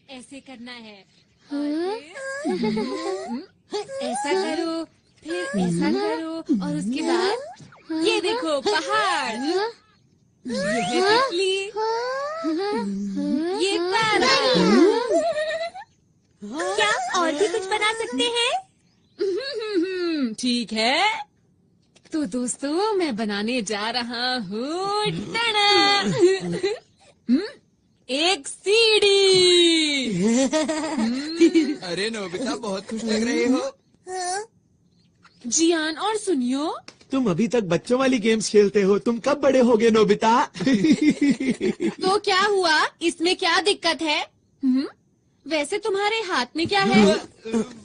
ऐसे करना है। ऐसा करो, फिर ऐसा करो, और उसके बाद ये देखो पहाड़, ये है तितली, ये पैरट। क्या और भी कुछ बना सकते हैं? ठीक है, तो दोस्तों मैं बनाने जा रहा हूँ एक सीढ़ी। अरे नोबिता, बहुत खुश लग रहे हो। जियान, और सुनियो, तुम अभी तक बच्चों वाली गेम्स खेलते हो, तुम कब बड़े होगे नोबिता? तो क्या हुआ, इसमें क्या दिक्कत है? वैसे तुम्हारे हाथ में क्या है?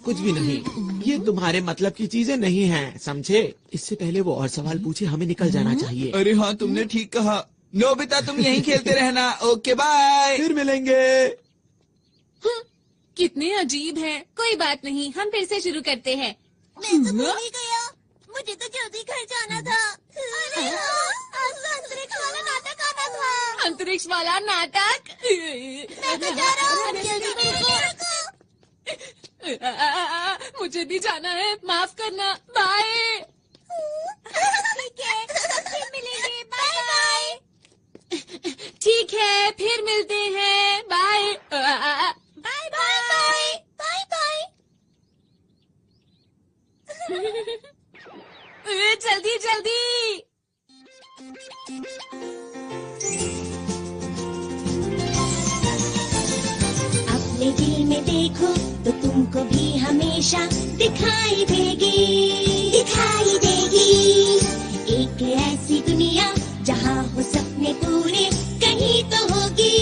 कुछ भी नहीं, ये तुम्हारे मतलब की चीजें नहीं हैं, समझे? इससे पहले वो और सवाल पूछे, हमें निकल जाना चाहिए। अरे हाँ, तुमने ठीक कहा। नोबिता, तुम यहीं खेलते रहना। Okay, bye. फिर मिलेंगे। कितने अजीब हैं। कोई बात नहीं, हम फिर से शुरू करते हैं। मैं तो भूल ही गया, मुझे तो जल्दी घर जाना था। अरे आज तो अंतरिक्ष वाला नाटक आना था। अंतरिक्ष वाला नाटक? मैं तो जा रहा हूँ, जल्दी मेरे को। मुझे भी जाना है, माफ करना। बाय। ठीक है, फिर मिलेंगे। Bye bye. ठीक है, फिर मिलते हैं। Bye bye bye bye bye. जल्दी जल्दी। अपने दिल में देखो तो तुमको भी हमेशा दिखाई देगी, दिखाई देगी। एक ऐसी दुनिया जहाँ हो सपने पूरे कहीं तो होगी।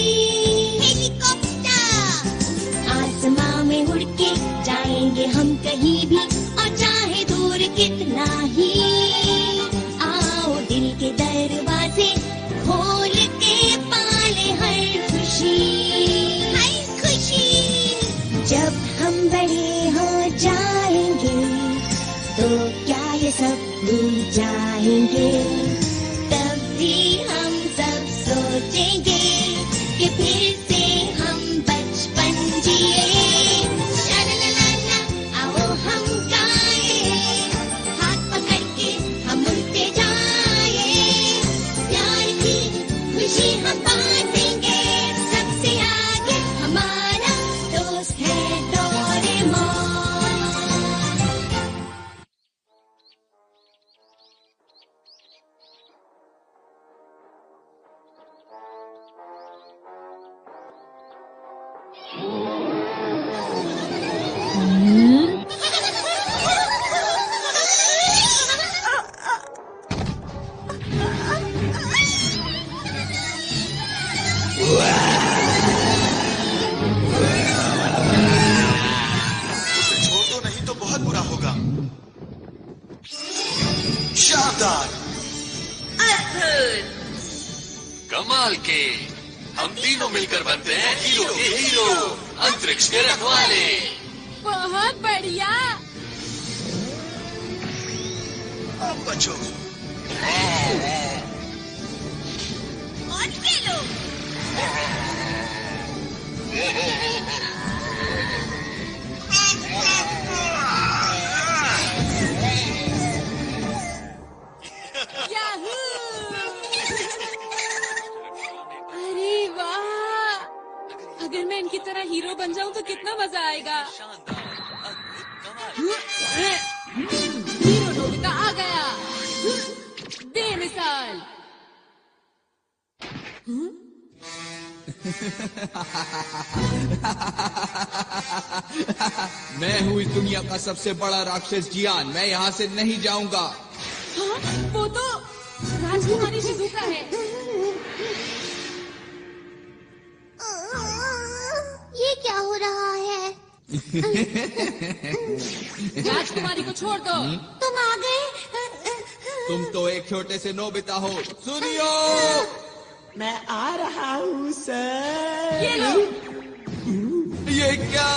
हेलीकॉप्टर आसमां में उड़ के जाएंगे हम कहीं भी, और चाहे दूर कितना ही। आओ दिल के दरवाजे खोल के पाले हर खुशी, हर खुशी। जब हम बड़े हो जाएंगे तो क्या ये सब भूल जाएंगे? तब भी हम सब सोचेंगे कि फिर से हम बचपन जिए। शालालाला, आओ हम गाएं, हाथ पकड़ के हम उड़ते जाएं। प्यार की खुशी हम बांटेंगे, सबसे आगे हमारा दोस्त है डोरेमोन। छोड़ दो, नहीं तो बहुत बुरा होगा। शानदार, कमाल के। हम तीनों मिलकर बनते हैं हीरो के हीरो, अंतरिक्ष के रखवाले। बहुत बढ़िया। अब बचो। और खेलो। याहू! अरे वाह, अगर मैं इनकी तरह हीरो बन जाऊं तो कितना मजा आएगा। हीरो नोबिता आ गया, बेमिसाल। मैं हूँ इस दुनिया का सबसे बड़ा राक्षस जियान। मैं यहाँ से नहीं जाऊंगा। हाँ, वो तो राजकुमारी शिजुका है। ये क्या हो रहा है? राजकुमारी को छोड़ दो। तुम आ गए? तुम तो एक छोटे से नोबिता हो। सुनियो, मैं आ रहा हूँ सर। ये लो। ये क्या?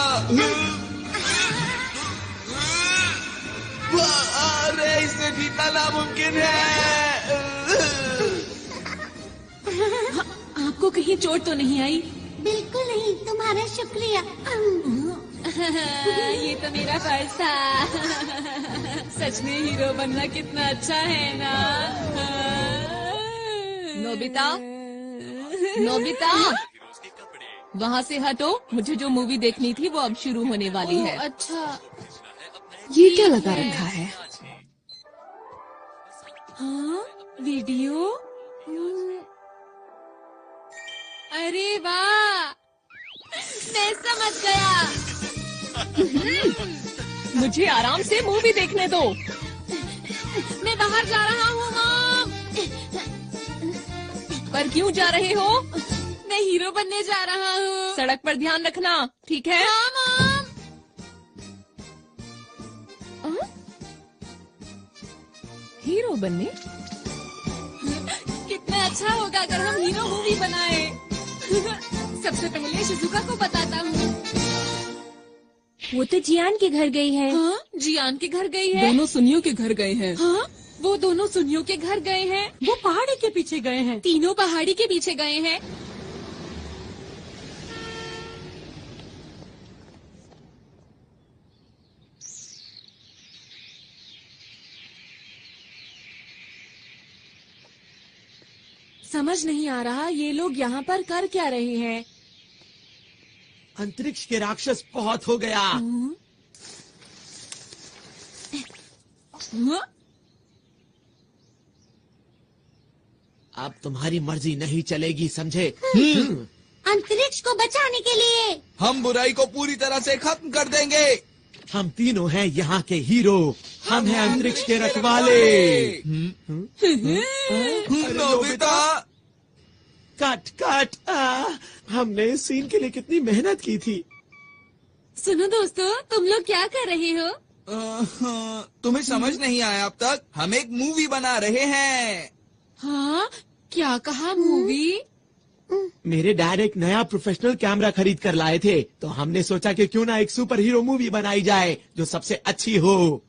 अरे इससे जीतना नामुमकिन है। आपको कहीं चोट तो नहीं आई? बिल्कुल नहीं, तुम्हारा शुक्रिया। ये तो मेरा फर्ज था। सच में हीरो बनना कितना अच्छा है ना। नोबिता, नोबिता, वहाँ से हटो। मुझे जो मूवी देखनी थी वो अब शुरू होने वाली है। अच्छा, ये क्या लगा रखा है? हाँ, वीडियो। अरे वाह, मैं समझ गया। मुझे आराम से मूवी देखने दो। मैं बाहर जा रहा हूँ मॉम। पर क्यों जा रहे हो? मैं हीरो बनने जा रहा हूँ। सड़क पर ध्यान रखना, ठीक है? हाँ मॉम। हीरो बनने? कितना अच्छा होगा अगर हम हीरो मूवी बनाए। सबसे पहले शिजुका को बताता हूँ। वो तो जियान के घर गई है। हाँ, जियान के घर गई है। दोनों सुनियों के घर गए हैं। हाँ, वो दोनों सुनियों के घर गए हैं। वो पहाड़ी के पीछे गए हैं। तीनों पहाड़ी के पीछे गए हैं। समझ नहीं आ रहा ये लोग यहाँ पर कर क्या रहे हैं। अंतरिक्ष के राक्षस बहुत हो गया। हाँ? अब तुम्हारी मर्जी नहीं चलेगी, समझे? अंतरिक्ष को बचाने के लिए हम बुराई को पूरी तरह से खत्म कर देंगे। हम तीनों हैं यहाँ के हीरो। हम हैं अंतरिक्ष के रखवाले। Nobita, cut cut. हमने इस सीन के लिए कितनी मेहनत की थी। सुनो दोस्तों, तुम लोग क्या कर रहे हो? तुम्हें समझ नहीं आया अब तक? हम एक मूवी बना रहे हैं। हाँ, क्या कहा मूवी? मेरे डैड एक नया प्रोफेशनल कैमरा खरीद कर लाए थे, तो हमने सोचा कि क्यों ना एक सुपर हीरो मूवी बनाई जाए जो सबसे अच्छी हो।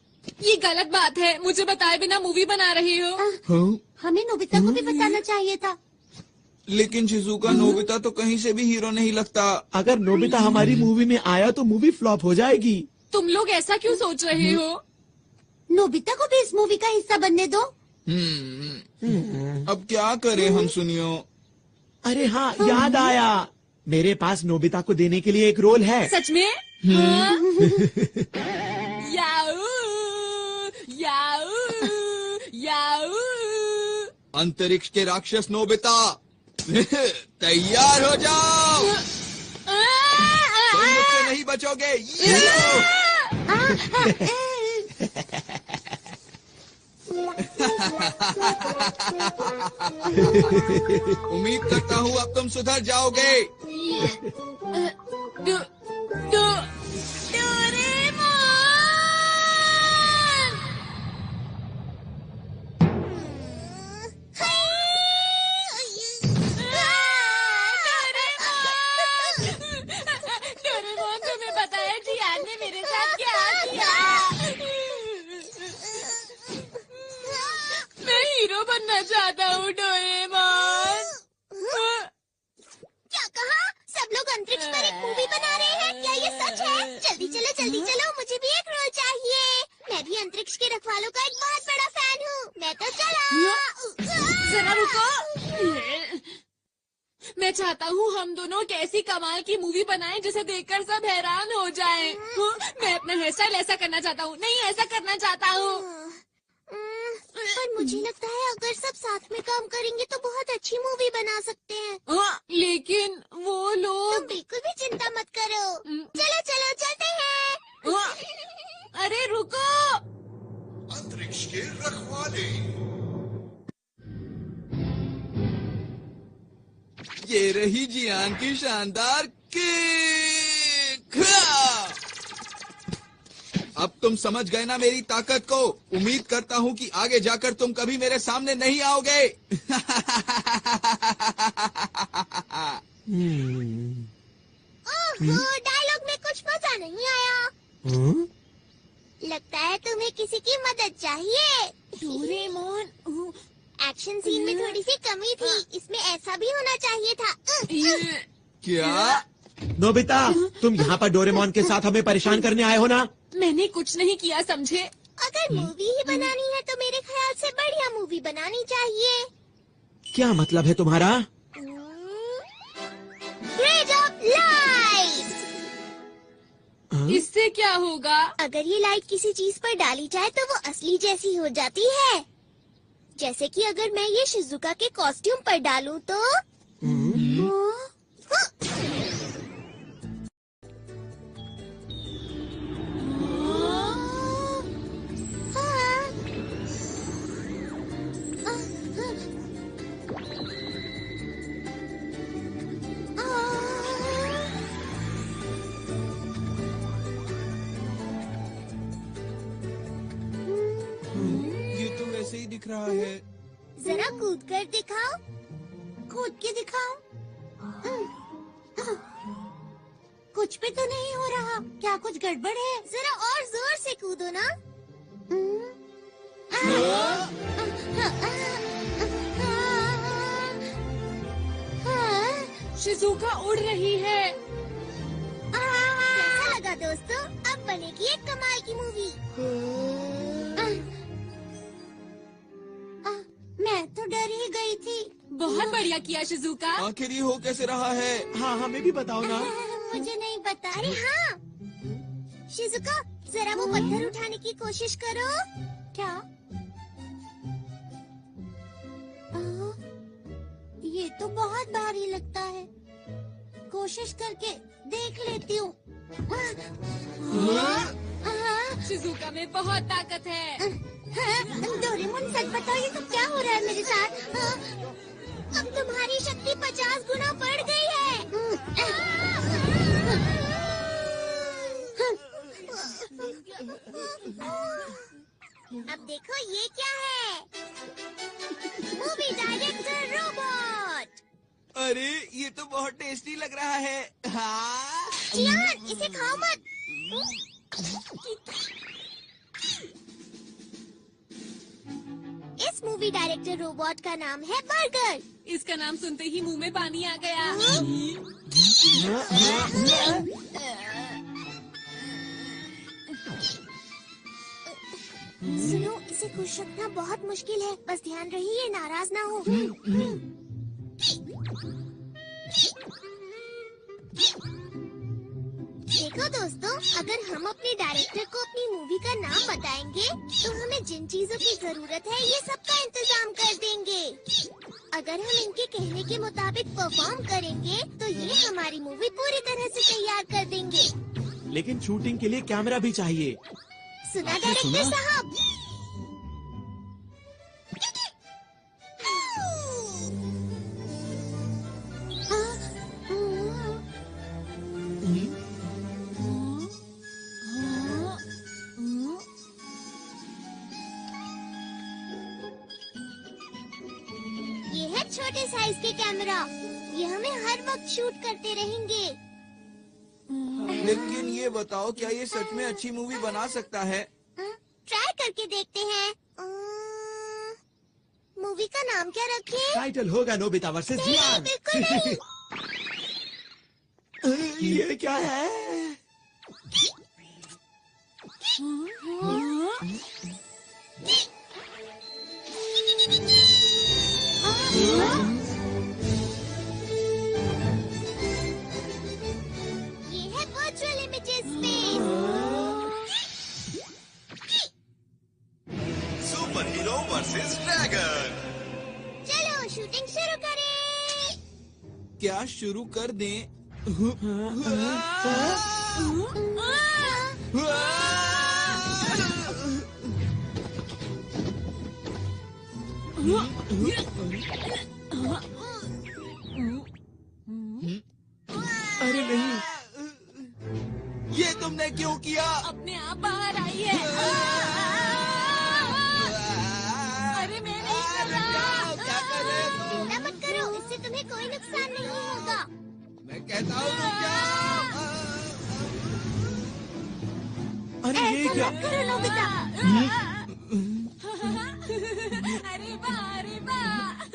ये गलत बात है, मुझे बताए बिना मूवी बना रहे हो। हाँ? हमें नोबिता को भी बताना चाहिए था। लेकिन शिजुका, नोबिता तो कहीं से भी हीरो नहीं लगता। अगर नोबिता हमारी मूवी में आया तो मूवी फ्लॉप हो जाएगी। तुम लोग ऐसा क्यों सोच रहे हो? नोबिता को भी इस मूवी का हिस्सा बनने दो। अब क्या करें हम सुनियो? अरे हाँ, याद आया। मेरे पास नोबिता को देने के लिए एक रोल है। सच में? हाँ? याऊ, याऊ, याऊ। अंतरिक्ष के राक्षस नोबिता, तैयार हो जाओ। तुम मुझसे नहीं बचोगे। ये लो। उम्मीद करता हूँ अब तुम सुधर जाओगे। डोरेमोन! डोरेमोन, तुम्हें पता है जियान ने मेरे साथ क्या किया? मैं हीरो बनना चाहता हूँ डोरेमोन। क्या कहा? सब लोग अंतरिक्ष पर एक मूवी बना रहे हैं? क्या ये सच है? जल्दी चलो, मुझे भी एक रोल चाहिए। मैं भी अंतरिक्ष के रखवालों का एक बहुत बड़ा फैन हूँ। मैं तो चला। जरा रुको। मैं चाहता हूँ हम दोनों एक ऐसी कमाल की मूवी बनाएं जिसे देखकर सब हैरान हो जाएं। मैं अपना हेयर स्टाइल ऐसा करना चाहता हूँ। नहीं, ऐसा करना चाहता हूँ। पर मुझे लगता है अगर सब साथ में काम करेंगे तो बहुत अच्छी मूवी बना सकते हैं। लेकिन वो तुम लोग। बिल्कुल भी चिंता मत करो। चलो चलते हैं। अरे रुको। अंतरिक्ष के रखवाले। ये रही जियान की शानदार किक। अब तुम समझ गए ना मेरी ताकत को। उम्मीद करता हूँ कि आगे जाकर तुम कभी मेरे सामने नहीं आओगे। डायलॉग में कुछ मजा नहीं आया। लगता है तुम्हें किसी की मदद चाहिए। डोरेमोन, एक्शन सीन में थोड़ी सी कमी थी। इसमें ऐसा भी होना चाहिए था। क्या? नोबिता, तुम यहाँ पर डोरेमोन के साथ हमें परेशान करने आए हो ना? मैंने कुछ नहीं किया, समझे? अगर मूवी ही बनानी है तो मेरे ख्याल से बढ़िया मूवी बनानी चाहिए। क्या मतलब है तुम्हारा? Grade of light. इससे क्या होगा? अगर ये लाइट किसी चीज पर डाली जाए तो वो असली जैसी हो जाती है। जैसे कि अगर मैं ये शिजुका के कॉस्ट्यूम पर डालूं तो ये तो वैसे ही दिख रहा है। जरा कूद कर दिखाओ। कूद के दिखाओ। कुछ भी तो नहीं हो रहा। क्या कुछ गड़बड़ है? जरा और जोर से कूदो ना। शिजुका उड़ रही है। कैसा लगा दोस्तों? अब बनेगी एक कमाल की मूवी। मैं तो डर ही गई थी। बहुत बढ़िया किया शिजुका। आखिर ये हो कैसे रहा है? हाँ, हमें भी बताओ ना। मुझे नहीं पता। अरे हाँ, शिजुका जरा वो पत्थर उठाने की कोशिश करो। क्या? ये तो बहुत भारी लगता है। कोशिश करके देख लेती हूँ। शिजुका में बहुत ताकत है। डोरेमोन सच बताओ, ये सब क्या हो रहा है मेरे साथ? अब तुम्हारी शक्ति 50 गुना बढ़ गई है। अब देखो ये क्या है? Movie director robot. अरे ये तो बहुत टेस्टी लग रहा है। हाँ। जियान, इसे खाओ मत। इस मूवी डायरेक्टर रोबोट का नाम है बर्गर। इसका नाम सुनते ही मुंह में पानी आ गया। सुनो, इसे खुश रखना बहुत मुश्किल है। बस ध्यान रहिए, नाराज ना हो। देखो दोस्तों, अगर हम अपने डायरेक्टर को अपनी मूवी का नाम बताएंगे तो हमें जिन चीजों की जरूरत है ये सबका इंतजाम कर देंगे। अगर हम इनके कहने के मुताबिक परफॉर्म करेंगे तो ये हमारी मूवी पूरी तरह से तैयार कर देंगे। लेकिन शूटिंग के लिए कैमरा भी चाहिए। सुना डायरेक्टर साहब? ये है छोटे साइज के कैमरा। ये हमें हर वक्त शूट करते रहेंगे। लेकिन ये बताओ, क्या ये सच में अच्छी मूवी बना सकता है? ट्राई करके देखते हैं। मूवी का नाम क्या रखें? टाइटल होगा नोबिता वर्सेस नहीं, जियान। बिल्कुल नहीं। ये क्या है? ये है virtual images space. Super hero versus dragon. चलो शूटिंग शुरू करें। क्या शुरू कर दें? अरे नहीं, ये तुमने क्यों किया? अपने आप बाहर आई है। अरे मैं नहीं कर रहा। क्या कर रहे हो? चिंता मत करो, इससे तुम्हें कोई नुकसान नहीं होगा। मैं कहता हूँ रुक जाओ। अरे ये क्या? मत करो नोबिता। अरे वाह, अरे वाह।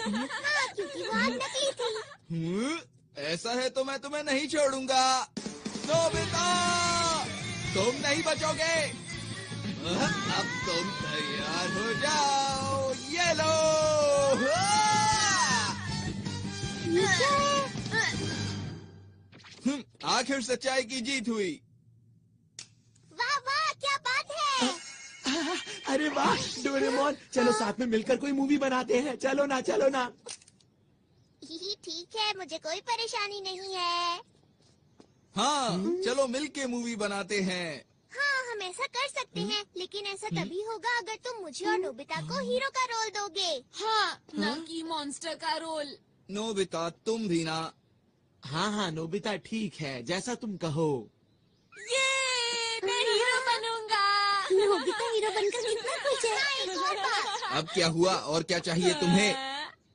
हाँ, क्योंकि वो आग नकली थी। ऐसा है तो मैं तुम्हें नहीं छोड़ूंगा। नोबिता, तुम नहीं बचोगे। अब तुम तैयार हो जाओ। ये लो। आखिर सच्चाई की जीत हुई। वाह वाह, क्या बात है। अरे वाह डोरेमोन, चलो साथ में मिलकर कोई मूवी बनाते हैं। चलो ना, चलो ना। ठीक है, मुझे कोई परेशानी नहीं है। हाँ, चलो मिलके मूवी बनाते हैं। हाँ, हम ऐसा कर सकते हैं, लेकिन ऐसा तभी होगा अगर तुम मुझे और नोबिता को हीरो का रोल दोगे। हाँ, ना कि मॉन्स्टर का रोल। नोबिता, तुम भी ना। हाँ हाँ नोबिता, ठीक है, जैसा तुम कहो। ये मैं हीरो बनूंगा। नोबिता हीरो बनकर कितना खुश है। एक और बात। अब क्या हुआ और क्या चाहिए तुम्हें?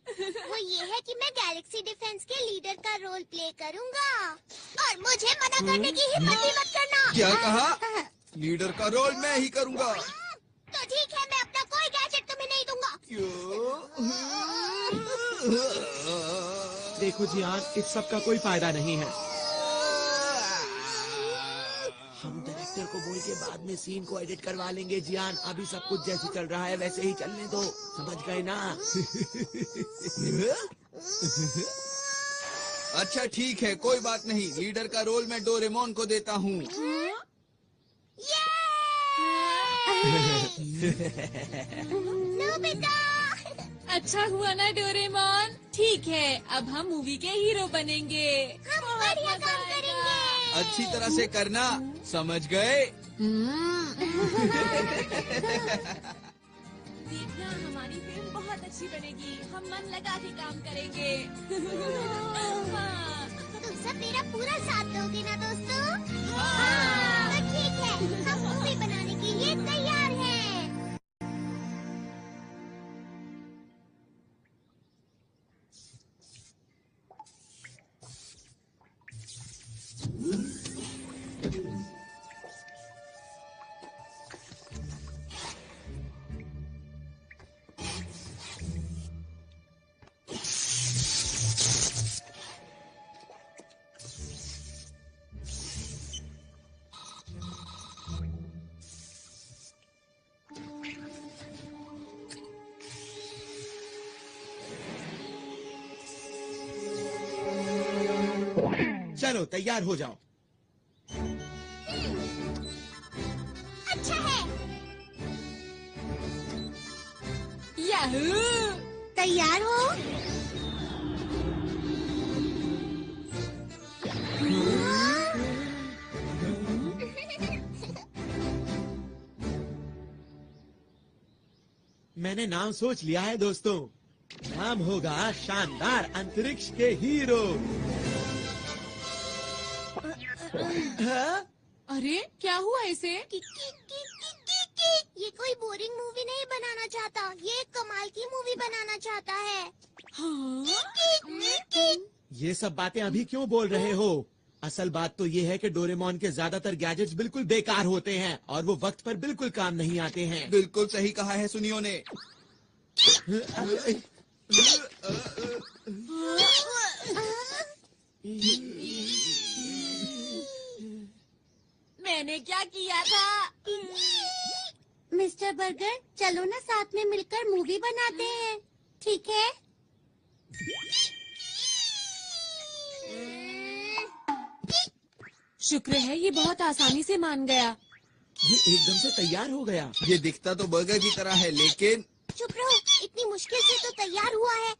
वो ये है कि मैं गैलेक्सी डिफेंस के लीडर का रोल प्ले करूंगा और मुझे मना करने की हिम्मत भी मत करना। क्या कहा? लीडर का रोल मैं ही करूंगा। तो ठीक है, मैं अपना कोई गैजेट तुम्हें नहीं दूंगा। क्यों? देखो जियान, इस सब का कोई फायदा नहीं है। हम डायरेक्टर को बोल के बाद में सीन को एडिट करवा लेंगे जियान। अभी सब कुछ जैसे चल रहा है वैसे ही चलने दो, समझ गए ना? अच्छा ठीक है, कोई बात नहीं। लीडर का रोल मैं डोरेमोन को देता हूँ। नोबिता, अच्छा हुआ ना डोरेमोन। ठीक है, अब हम मूवी के हीरो बनेंगे। हम बढ़िया काम करेंगे। अच्छी तरह से करना, समझ गए? देखना, हमारी फिल्म बहुत अच्छी बनेगी। हम मन लगा के काम करेंगे। हाँ। तुम सब मेरा पूरा साथ दोगे ना दोस्तों? हाँ। तो ठीक है, हम मूवी बनाने के लिए तैयार हैं। चलो तैयार हो जाओ। अच्छा है। याहू! तैयार हो? मैंने नाम सोच लिया है दोस्तों। नाम होगा शानदार अंतरिक्ष के हीरो। हाँ? अरे क्या हुआ इसे? ये कोई बोरिंग मूवी नहीं बनाना चाहता, ये एक कमाल की मूवी बनाना चाहता है। हाँ? ये सब बातें अभी क्यों बोल रहे हो? असल बात तो ये है कि डोरेमोन के ज्यादातर गैजेट्स बिल्कुल बेकार होते हैं और वो वक्त पर बिल्कुल काम नहीं आते हैं। बिल्कुल सही कहा है सुनियो ने। मैंने क्या किया था? मिस्टर बर्गर, चलो ना साथ में मिलकर मूवी बनाते हैं, ठीक है? शुक्र है ये बहुत आसानी से मान गया। ये एकदम से तैयार हो गया। ये दिखता तो बर्गर की तरह है, लेकिन चुप रहो, इतनी मुश्किल से तो तैयार हुआ है।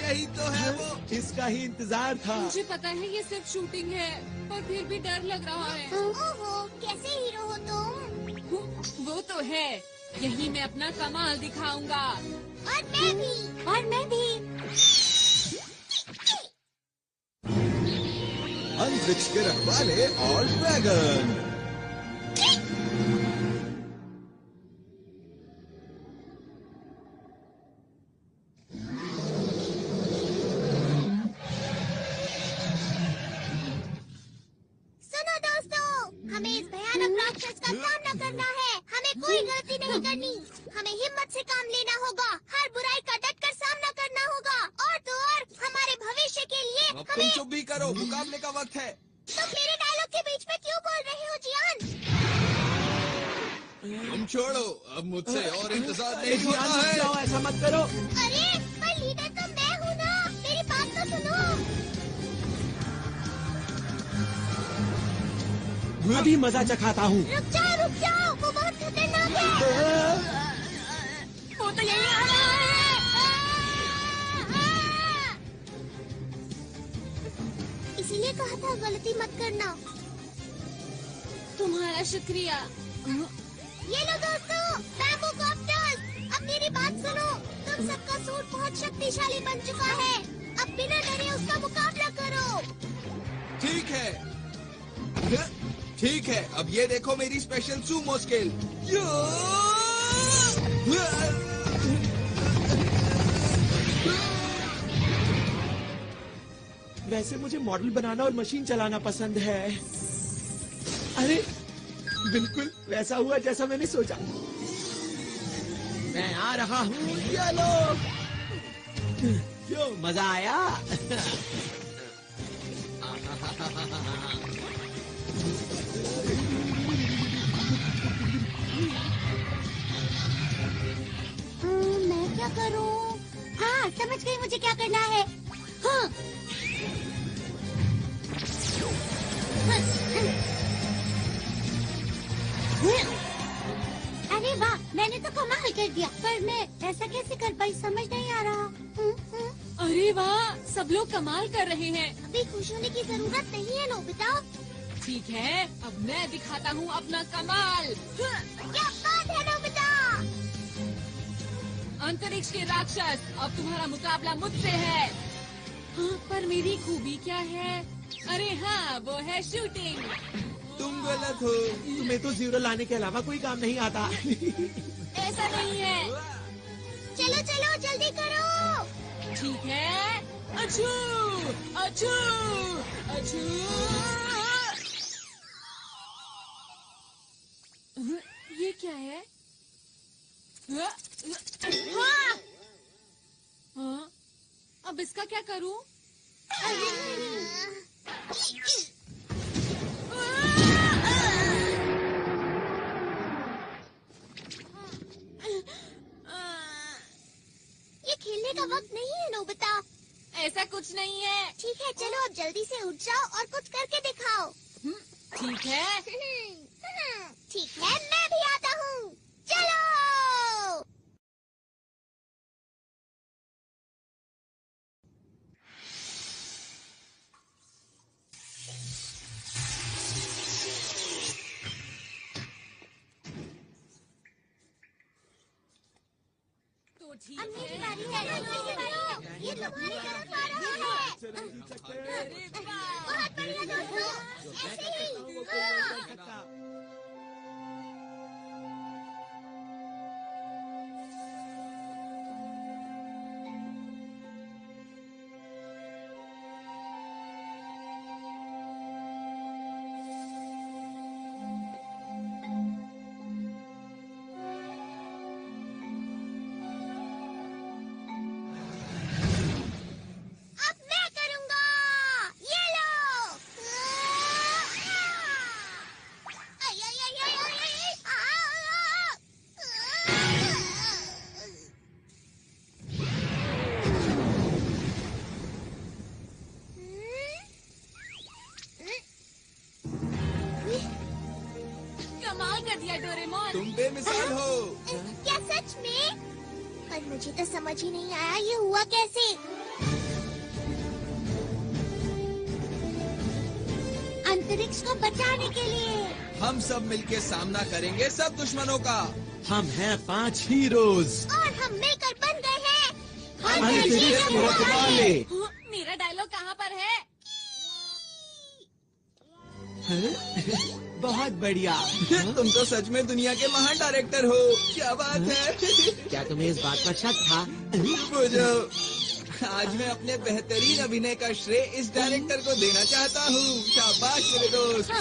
यही तो है वो। इसका ही इंतजार था। मुझे पता है ये सिर्फ शूटिंग है, पर फिर भी डर लग रहा है। ओहो, कैसे हीरो हो तुम? वो तो है, यही मैं अपना कमाल दिखाऊंगा। और मैं भी। और मैं भी। अंतरिक्ष के रखवाले और ड्रैगन। अब तुम चुप भी करो, मुकाबले का वक्त है। तुम मेरे डायलॉग के बीच में क्यों बोल रहे हो जियान? तुम छोड़ो, अब मुझसे और इंतजार नहीं जियान, होता रुक है। जाओ, ऐसा मत करो। अरे पर लीडर तो मैं हूँ ना, मेरी बात तो सुनो। अभी मजा चखाता हूँ। रुक जाओ, वो बहुत खतरनाक है। वो तो यही आ रहा है। इसीलिए कहा था गलती मत करना। तुम्हारा शुक्रिया। ये लो दोस्तों, बैम्बू कॉप्टर्स। अब मेरी बात सुनो, तुम सबका सूट बहुत शक्तिशाली बन चुका है। अब बिना डरे उसका मुकाबला करो। ठीक है, अब ये देखो मेरी स्पेशल सूमो स्किल। वैसे मुझे मॉडल बनाना और मशीन चलाना पसंद है। अरे बिल्कुल वैसा हुआ जैसा मैंने सोचा। मैं आ रहा हूँ, ये लो। क्यों, मजा आया? मैं क्या करूं? हाँ, समझ गई मुझे क्या करना है। हाँ। अरे वाह, मैंने तो कमाल कर दिया, पर मैं ऐसा कैसे कर पाई समझ नहीं आ रहा। अरे वाह, सब लोग कमाल कर रहे हैं। अभी खुश होने की जरूरत नहीं है नोबिता। ठीक है, अब मैं दिखाता हूँ अपना कमाल। क्या बात है नोबिता? अंतरिक्ष के राक्षस, अब तुम्हारा मुकाबला मुझसे है। हाँ, पर मेरी खूबी क्या है? अरे हाँ, वो है शूटिंग। तुम गलत हो। तुम्हें तो जीरो लाने के अलावा कोई काम नहीं आता। ऐसा नहीं है। चलो जल्दी करो। ठीक है, अछू अछू अछू। ये क्या है? हाँ, अब इसका क्या करूं? ये खेलने का वक्त नहीं है नोबिता। ऐसा कुछ नहीं है। ठीक है, चलो अब जल्दी से उठ जाओ और कुछ करके दिखाओ। ठीक है। ठीक है, मैं भी आता हूँ। चलो। तो ठीक अब मेरी है। बारी है। ये तुम्हारी तरफ आ रहा है। बहुत बढ़िया दोस्तों, ऐसे ही। हाँ। अब मैं करूंगा। ये लो। आई, आई, आई, आई, आई, आई, कमाल कर दिया डोरेमोन। तुम बेमिसाल हो। क्या सच में? पर मुझे तो समझ ही नहीं आया ये हुआ कैसे। अंतरिक्ष को बचाने के लिए। हम सब मिलके सामना करेंगे सब दुश्मनों का। हम हैं 5 हीरोज। और हम मिलकर बन गए हैं अंतरिक्ष के रखवाले। मेरा डायलॉग कहाँ पर है? बहुत बढ़िया। तुम तो सच में दुनिया के महान डायरेक्टर हो। क्या बात है। क्या तुम्हें इस बात पर शक था? बुझो, आज मैं अपने बेहतरीन अभिनय का श्रेय इस डायरेक्टर को देना चाहता हूँ। शाबाश मेरे दोस्त।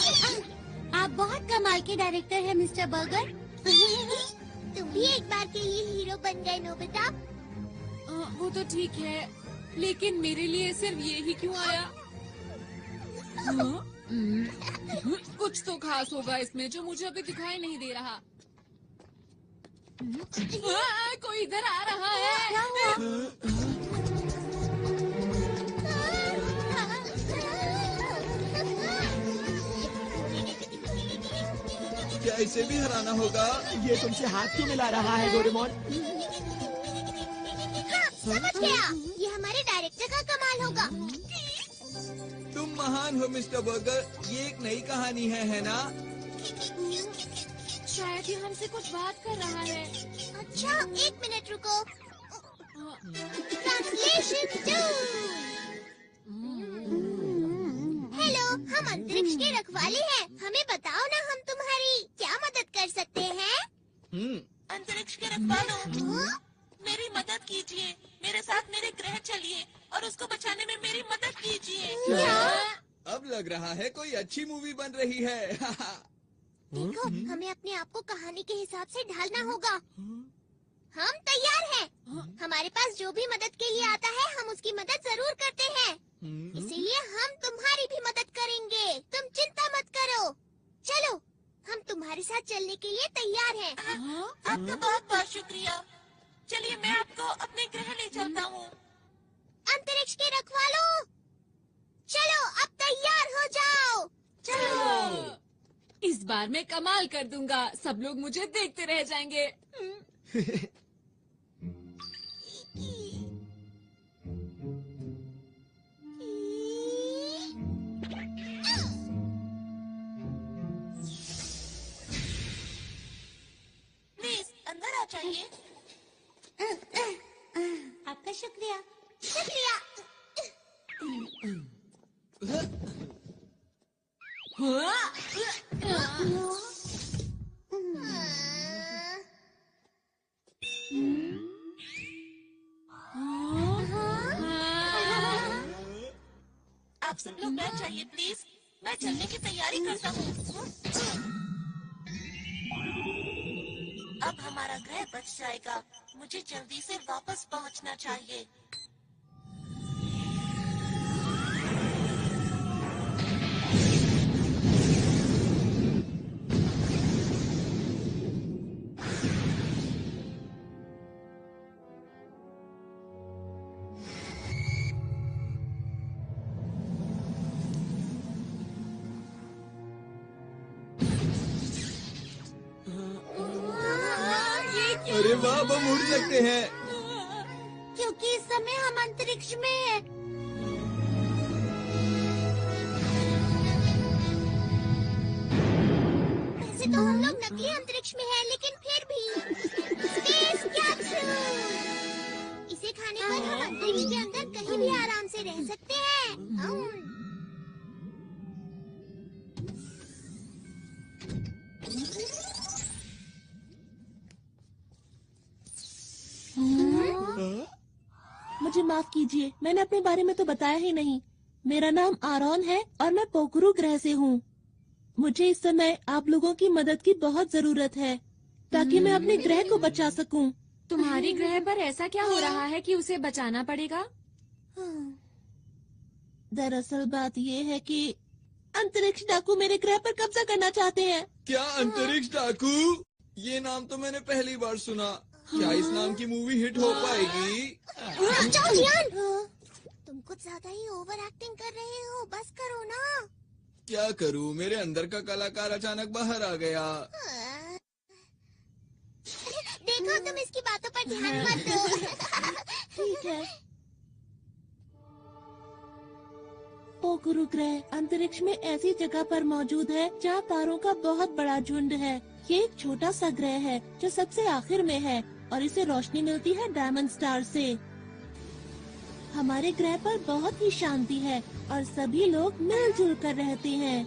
आप बहुत कमाल के डायरेक्टर हैं मिस्टर बर्गर। तुम भी एक बार के लिए हीरो बन गए नोबिता। वो तो ठीक है, लेकिन मेरे लिए सिर्फ ये ही क्यों आया? हाँ? कुछ तो खास होगा इसमें जो मुझे अभी दिखाई नहीं दे रहा। कोई इधर आ रहा है। क्या इसे भी हराना होगा? ये तुमसे हाथ क्यों मिला रहा है डोरेमोन? समझ गया, ये हमारे डायरेक्टर का कमाल होगा। तुम महान हो मिस्टर बर्गर, ये एक नई कहानी है ना? शायद ये हमसे कुछ बात कर रहा है। अच्छा, 1 मिनट रुको। ट्रांसलेशन 2। हेलो, हम अंतरिक्ष के रखवाले हैं। हमें बताओ ना, हम तुम्हारी क्या मदद कर सकते हैं? अंतरिक्ष के रखवालों, मेरी मदद कीजिए। मेरे साथ मेरे ग्रह चलिए और उसको बचाने में मेरी मदद कीजिए। अब लग रहा है कोई अच्छी मूवी बन रही है। देखो, हमें अपने आप को कहानी के हिसाब से ढालना होगा। हम तैयार हैं। हमारे पास जो भी मदद के लिए आता है, हम उसकी मदद जरूर करते हैं। इसीलिए हम तुम्हारी भी मदद करेंगे। तुम चिंता मत करो। चलो, हम तुम्हारे साथ चलने के लिए तैयार हैं। आपका बहुत बहुत शुक्रिया। चलिए, मैं आपको अपने ग्रह ले चलता हूँ। अंतरिक्ष के रखवालों, चलो अब तैयार हो जाओ। चलो, इस बार मैं कमाल कर दूंगा। सब लोग मुझे देखते रह जाएंगे। प्लीज अंदर आ जाइए। आपका शुक्रिया। शुक्रिया। आप सब लोग बैठ जाइए प्लीज। मैं चलने की तैयारी करता हूँ। अब हमारा ग्रह बच जाएगा। मुझे जल्दी से वापस पहुँचना चाहिए। अरे वाह, हम उड़ सकते हैं। क्योंकि इस समय हम अंतरिक्ष में हैं। वैसे तो हम लोग नकली अंतरिक्ष में हैं, लेकिन फिर भी स्पेस कैप्सूल। इसे खाने पर हम अंतरिक्ष के अंदर कहीं भी आराम से रह सकते हैं। मुझे माफ कीजिए, मैंने अपने बारे में तो बताया ही नहीं। मेरा नाम आरोन है और मैं पोखरू ग्रह से हूँ। मुझे इस समय आप लोगों की मदद की बहुत जरूरत है ताकि मैं अपने ग्रह को बचा सकूं। तुम्हारी ग्रह पर ऐसा क्या हो रहा है कि उसे बचाना पड़ेगा? दरअसल बात ये है कि अंतरिक्ष डाकू मेरे ग्रह पर कब्जा करना चाहते हैं। क्या अंतरिक्ष डाकू? ये नाम तो मैंने पहली बार सुना। क्या इस नाम की मूवी हिट हो पाएगी? तुम कुछ ज्यादा ही ओवर एक्टिंग कर रहे हो। बस करो ना। क्या करूं, मेरे अंदर का कलाकार अचानक बाहर आ गया। देखो, तुम इसकी बातों पर ध्यान मत दो। ठीक है। पोखरू ग्रह अंतरिक्ष में ऐसी जगह पर मौजूद है जहाँ तारों का बहुत बड़ा झुंड है। ये एक छोटा सा ग्रह है जो सबसे आखिर में है और इसे रोशनी मिलती है डायमंड स्टार से। हमारे ग्रह पर बहुत ही शांति है और सभी लोग मिलजुल कर रहते हैं।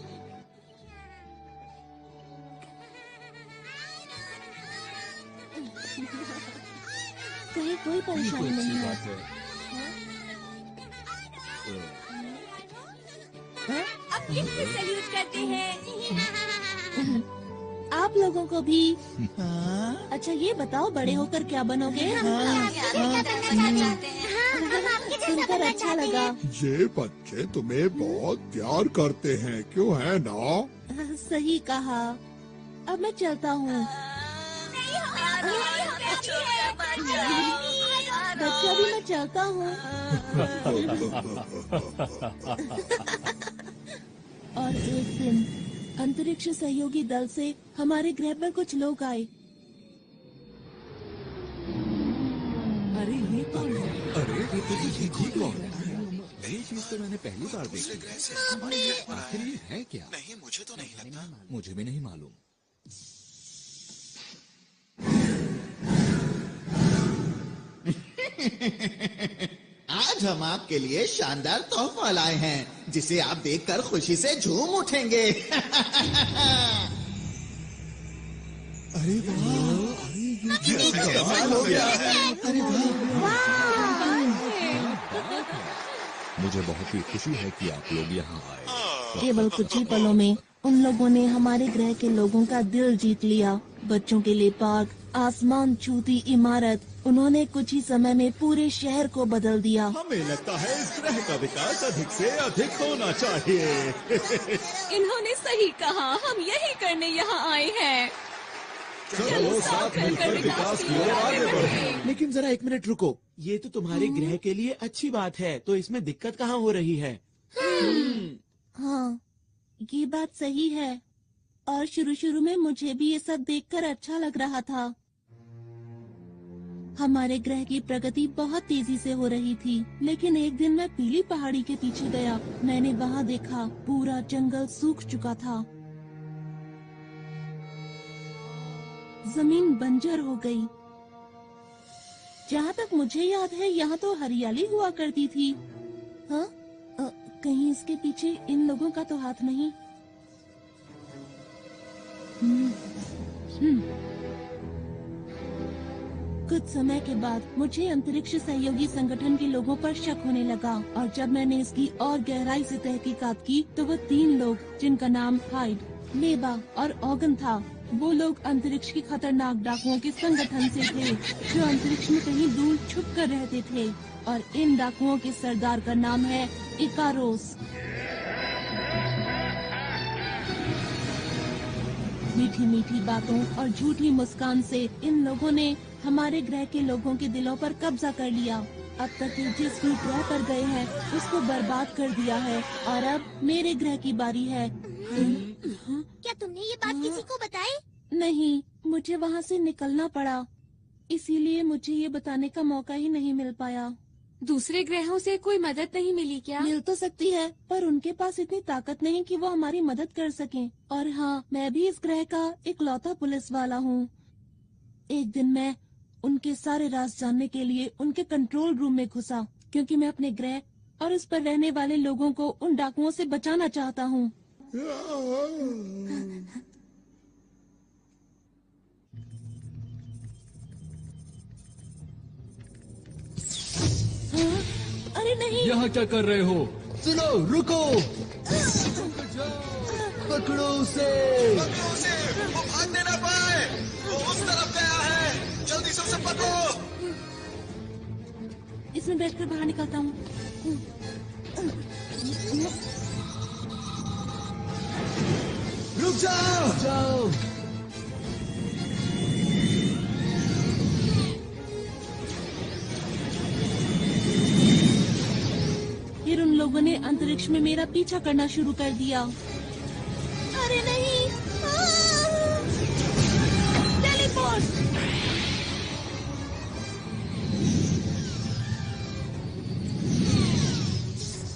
कहीं कोई परेशानी नहीं है। अब किससे सैल्यूट करते हैं? आप लोगों को भी। अच्छा, ये बताओ, बड़े होकर क्या बनोगे? हम आपकी सुनकर अच्छा लगा। ये बच्चे तुम्हें बहुत प्यार करते हैं, क्यों है ना? सही कहा। अब मैं चलता हूँ। बच्चा भी मैं चलता हूँ। और एक दिन अंतरिक्ष सहयोगी दल से हमारे ग्रह पर कुछ लोग आए। अरे ये कौन है? अरे ये कौन है? ये चीज तो मैंने पहली बार देखी। आखिर ये है क्या? नहीं, मुझे तो नहीं लगता। मुझे भी नहीं मालूम। आज हम आपके लिए शानदार तोहफा लाए हैं, जिसे आप देखकर खुशी से झूम उठेंगे। अरे वाह! ये कमाल हो गया है। अरे वाह! मुझे बहुत ही खुशी है कि आप लोग यहाँ आए। केवल कुछ ही पलों में उन लोगों ने हमारे ग्रह के लोगों का दिल जीत लिया। बच्चों के लिए पार्क, आसमान छूती इमारत, उन्होंने कुछ ही समय में पूरे शहर को बदल दिया। हमें लगता है इस ग्रह का विकास अधिक से अधिक होना चाहिए। इन्होंने सही कहा, हम यही करने यहाँ आए हैं। चलो साथ मिलकर विकास की ओर आगे बढ़ें। लेकिन जरा एक मिनट रुको, ये तो तुम्हारे ग्रह के लिए अच्छी बात है, तो इसमें दिक्कत कहाँ हो रही है? हाँ, ये बात सही है। और शुरू में मुझे भी ये सब देखकर अच्छा लग रहा था। हमारे ग्रह की प्रगति बहुत तेजी से हो रही थी, लेकिन एक दिन मैं पीली पहाड़ी के पीछे गया। मैंने वहाँ देखा पूरा जंगल सूख चुका था, जमीन बंजर हो गई। जहाँ तक मुझे याद है यहाँ तो हरियाली हुआ करती थी। हाँ? कहीं इसके पीछे इन लोगों का तो हाथ नहीं? कुछ समय के बाद मुझे अंतरिक्ष सहयोगी संगठन के लोगों पर शक होने लगा, और जब मैंने इसकी और गहराई से तहकीकात की तो वो 3 लोग, जिनका नाम हाइड, लेबा और ऑगन था, वो लोग अंतरिक्ष की खतरनाक डाकुओं के संगठन से थे, जो अंतरिक्ष में कहीं दूर छुप कर रहते थे। और इन डाकुओं के सरदार का नाम है इकारोस। मीठी मीठी बातों और झूठी मुस्कान से इन लोगों ने हमारे ग्रह के लोगों के दिलों पर कब्जा कर लिया। अब तक ये जिस भी ग्रह पर गए हैं उसको बर्बाद कर दिया है, और अब मेरे ग्रह की बारी है। क्या तुमने ये बात किसी को बताई? नहीं, मुझे वहाँ से निकलना पड़ा, इसीलिए मुझे ये बताने का मौका ही नहीं मिल पाया। दूसरे ग्रहों से कोई मदद नहीं मिली क्या? मिल तो सकती है, पर उनके पास इतनी ताकत नहीं कि वो हमारी मदद कर सकें। और हाँ, मैं भी इस ग्रह का इकलौता पुलिस वाला हूँ। एक दिन मैं उनके सारे राज जानने के लिए उनके कंट्रोल रूम में घुसा, क्योंकि मैं अपने ग्रह और उस पर रहने वाले लोगों को उन डाकुओं से बचाना चाहता हूँ। अरे नहीं! यहाँ क्या कर रहे हो? सुनो, रुको! पकड़ो उसे! पकड़ो उसे! वो भागने ना पाए! वो उस तरफ गया है! जल्दी से उसे पकड़ो! इसमें बैठकर बाहर निकलता हूँ। रुक जाओ! फिर उन लोगों ने अंतरिक्ष में मेरा पीछा करना शुरू कर दिया। अरे नहीं! टेलीपोर्ट!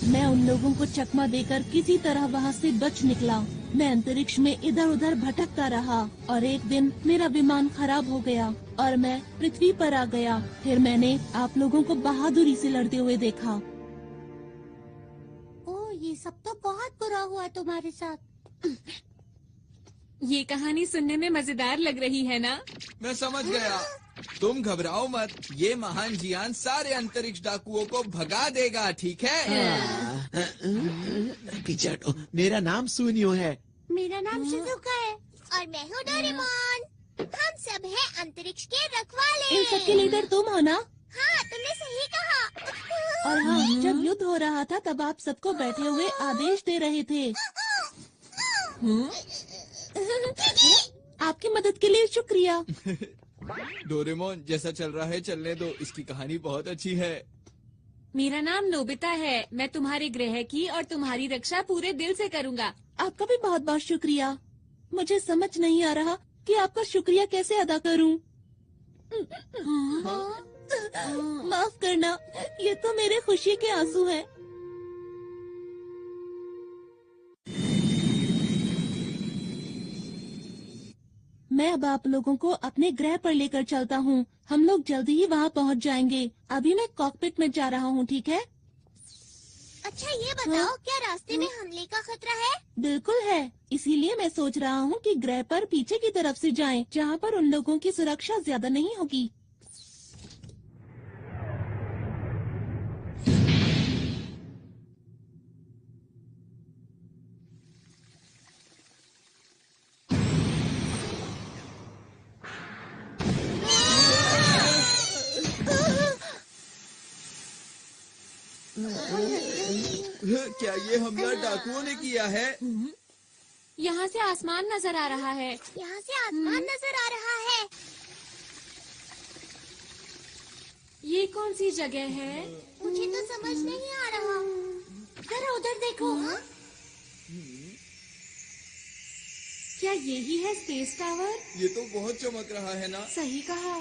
मैं उन लोगों को चकमा देकर किसी तरह वहाँ से बच निकला। मैं अंतरिक्ष में इधर उधर भटकता रहा, और एक दिन मेरा विमान खराब हो गया और मैं पृथ्वी पर आ गया। फिर मैंने आप लोगों को बहादुरी से लड़ते हुए देखा। ये सब तो बहुत बुरा हुआ तुम्हारे साथ। ये कहानी सुनने में मजेदार लग रही है ना? मैं समझ गया। तुम घबराओ मत, ये महान जियान सारे अंतरिक्ष डाकुओं को भगा देगा, ठीक है? पीछे हटो। मेरा नाम सुनियो है। मेरा नाम शिजुका है और मैं हूँ डोरेमोन। हम सब हैं अंतरिक्ष के रखवाले। इन सबके लीडर तुम हो ना? हाँ, तुमने सही कहा। और हाँ, जब युद्ध हो रहा था तब आप सबको बैठे हुए आदेश दे रहे थे। आपकी मदद के लिए शुक्रिया। डोरेमोन, जैसा चल रहा है चलने दो, इसकी कहानी बहुत अच्छी है। मेरा नाम नोबिता है। मैं तुम्हारे ग्रह की और तुम्हारी रक्षा पूरे दिल से करूँगा। आपका भी बहुत बहुत शुक्रिया। मुझे समझ नहीं आ रहा कि आपका शुक्रिया कैसे अदा करूं। माफ करना, ये तो मेरे खुशी के आंसू हैं। मैं अब आप लोगों को अपने ग्रह पर लेकर चलता हूँ। हम लोग जल्दी ही वहाँ पहुँच जाएंगे। अभी मैं कॉकपिट में जा रहा हूँ, ठीक है? अच्छा, ये बताओ, क्या रास्ते में हमले का खतरा है? बिल्कुल है। इसीलिए मैं सोच रहा हूँ कि ग्रह पर पीछे की तरफ से जाएं, जहाँ पर उन लोगों की सुरक्षा ज्यादा नहीं होगी। क्या ये हमला डाकुओं ने किया है? यहाँ से आसमान नजर आ रहा है। यहाँ से आसमान नजर आ रहा है। ये कौन सी जगह है? मुझे तो समझ नहीं आ रहा। जरा उधर देखो। क्या यही है स्पेस टावर? ये तो बहुत चमक रहा है ना। सही कहा।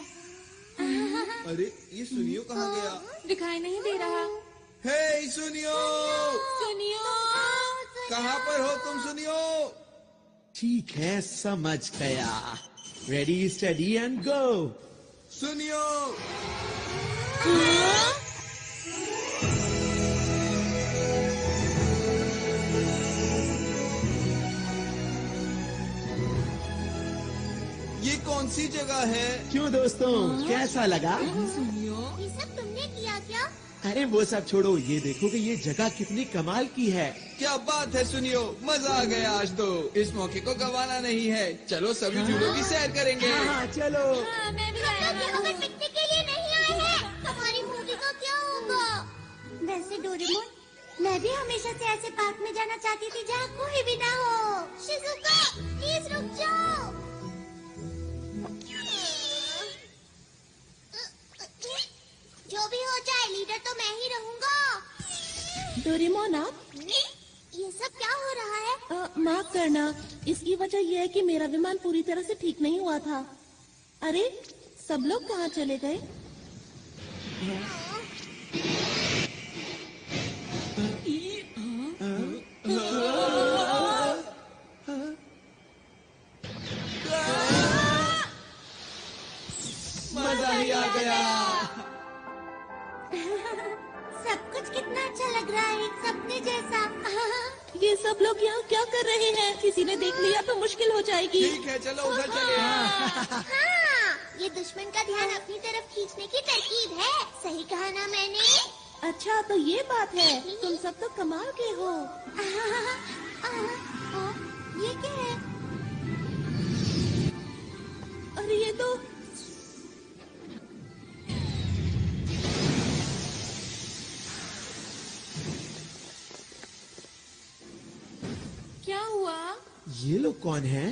अरे, ये सुनियो कहाँ गया? दिखाई नहीं दे रहा। हे सुनियो, सुनियो, कहाँ पर हो तुम सुनियो? ठीक है, समझ गया। Ready, study and go. सुनियो। ये कौन सी जगह है? क्यों दोस्तों, कैसा लगा? ये सब तुमने किया क्या? अरे वो सब छोड़ो, ये देखो कि ये जगह कितनी कमाल की है। क्या बात है सुनियो, मजा आ गया आज तो। इस मौके को गंवाना नहीं है। चलो सभी झूलों की सैर करेंगे। हाँ, चलो। मैं भी आया हम हूँ। लोग पिकनिक के लिए नहीं आए हैं। हमारी मूवी का क्या होगा? वैसे डोरेमोन, मैं भी हमेशा से ऐसे पार्क में जाना चाहती थी जहाँ कोई भी ना हो। शिजुका, प्लीज रुक जाओ। जो भी हो जाए, लीडर तो मैं ही रहूँगा। डोरेमोन, आप ये सब क्या हो रहा है? माफ करना, इसकी वजह यह है कि मेरा विमान पूरी तरह से ठीक नहीं हुआ था। अरे, सब लोग कहाँ चले गए? मजा ही आ गया। सब कुछ कितना अच्छा लग रहा है, एक सपने जैसा। ये सब लोग यहाँ क्या कर रहे हैं? किसी ने देख लिया तो मुश्किल हो जाएगी। ठीक है, चलो उधर चले। हाँ, ये दुश्मन का ध्यान अपनी तरफ खींचने की तरकीब है। सही कहा ना मैंने? अच्छा, तो ये बात है। तुम सब तो कमाल के हो। ये क्या है? अरे ये तो क्या हुआ? ये लोग कौन हैं?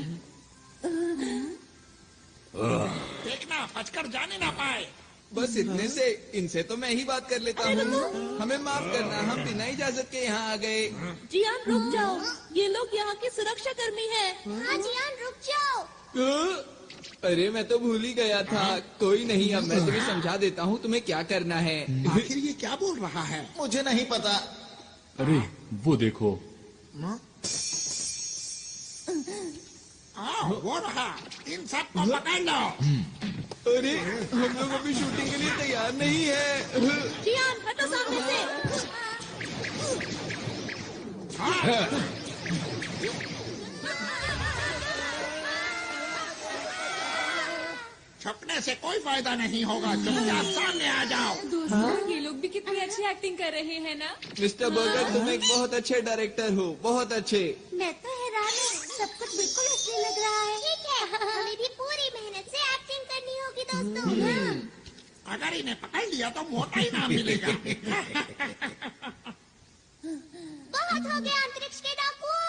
देखना, बचकर जाने ना पाए। बस इतने से, इनसे तो मैं ही बात कर लेता हूँ। हमें माफ करना, हम बिना इजाजत के यहाँ आ गए। जियान, रुक जाओ। ये लोग यहाँ के सुरक्षा कर्मी हैं। हाँ जियान, रुक जाओ। अरे मैं तो भूल ही गया था। कोई नहीं, अब मैं तुम्हें समझा देता हूँ तुम्हें क्या करना है। आखिर ये क्या बोल रहा है? मुझे नहीं पता। अरे वो देखो। वो रहा, इन सब को पकड़ लो। अरे हम लोग अभी शूटिंग के लिए तैयार नहीं है। जियान, हटो सामने से। छुपने से कोई फायदा नहीं होगा। चुपचाप सामने आ जाओ। दोस्तों, ये लोग भी कितनी अच्छी एक्टिंग कर रहे हैं ना। मिस्टर बर्गर, तुम एक बहुत अच्छे डायरेक्टर हो, बहुत अच्छे। मैं तो हैरान हूँ, सब कुछ बिल्कुल असली लग रहा है। ठीक है, हमें भी पूरी मेहनत से एक्टिंग करनी होगी दोस्तों। अगर इन्हें पकड़ लिया तो मोटा इनाम मिलेगा। बहुत हो गया अंतरिक्ष के डाकुओं।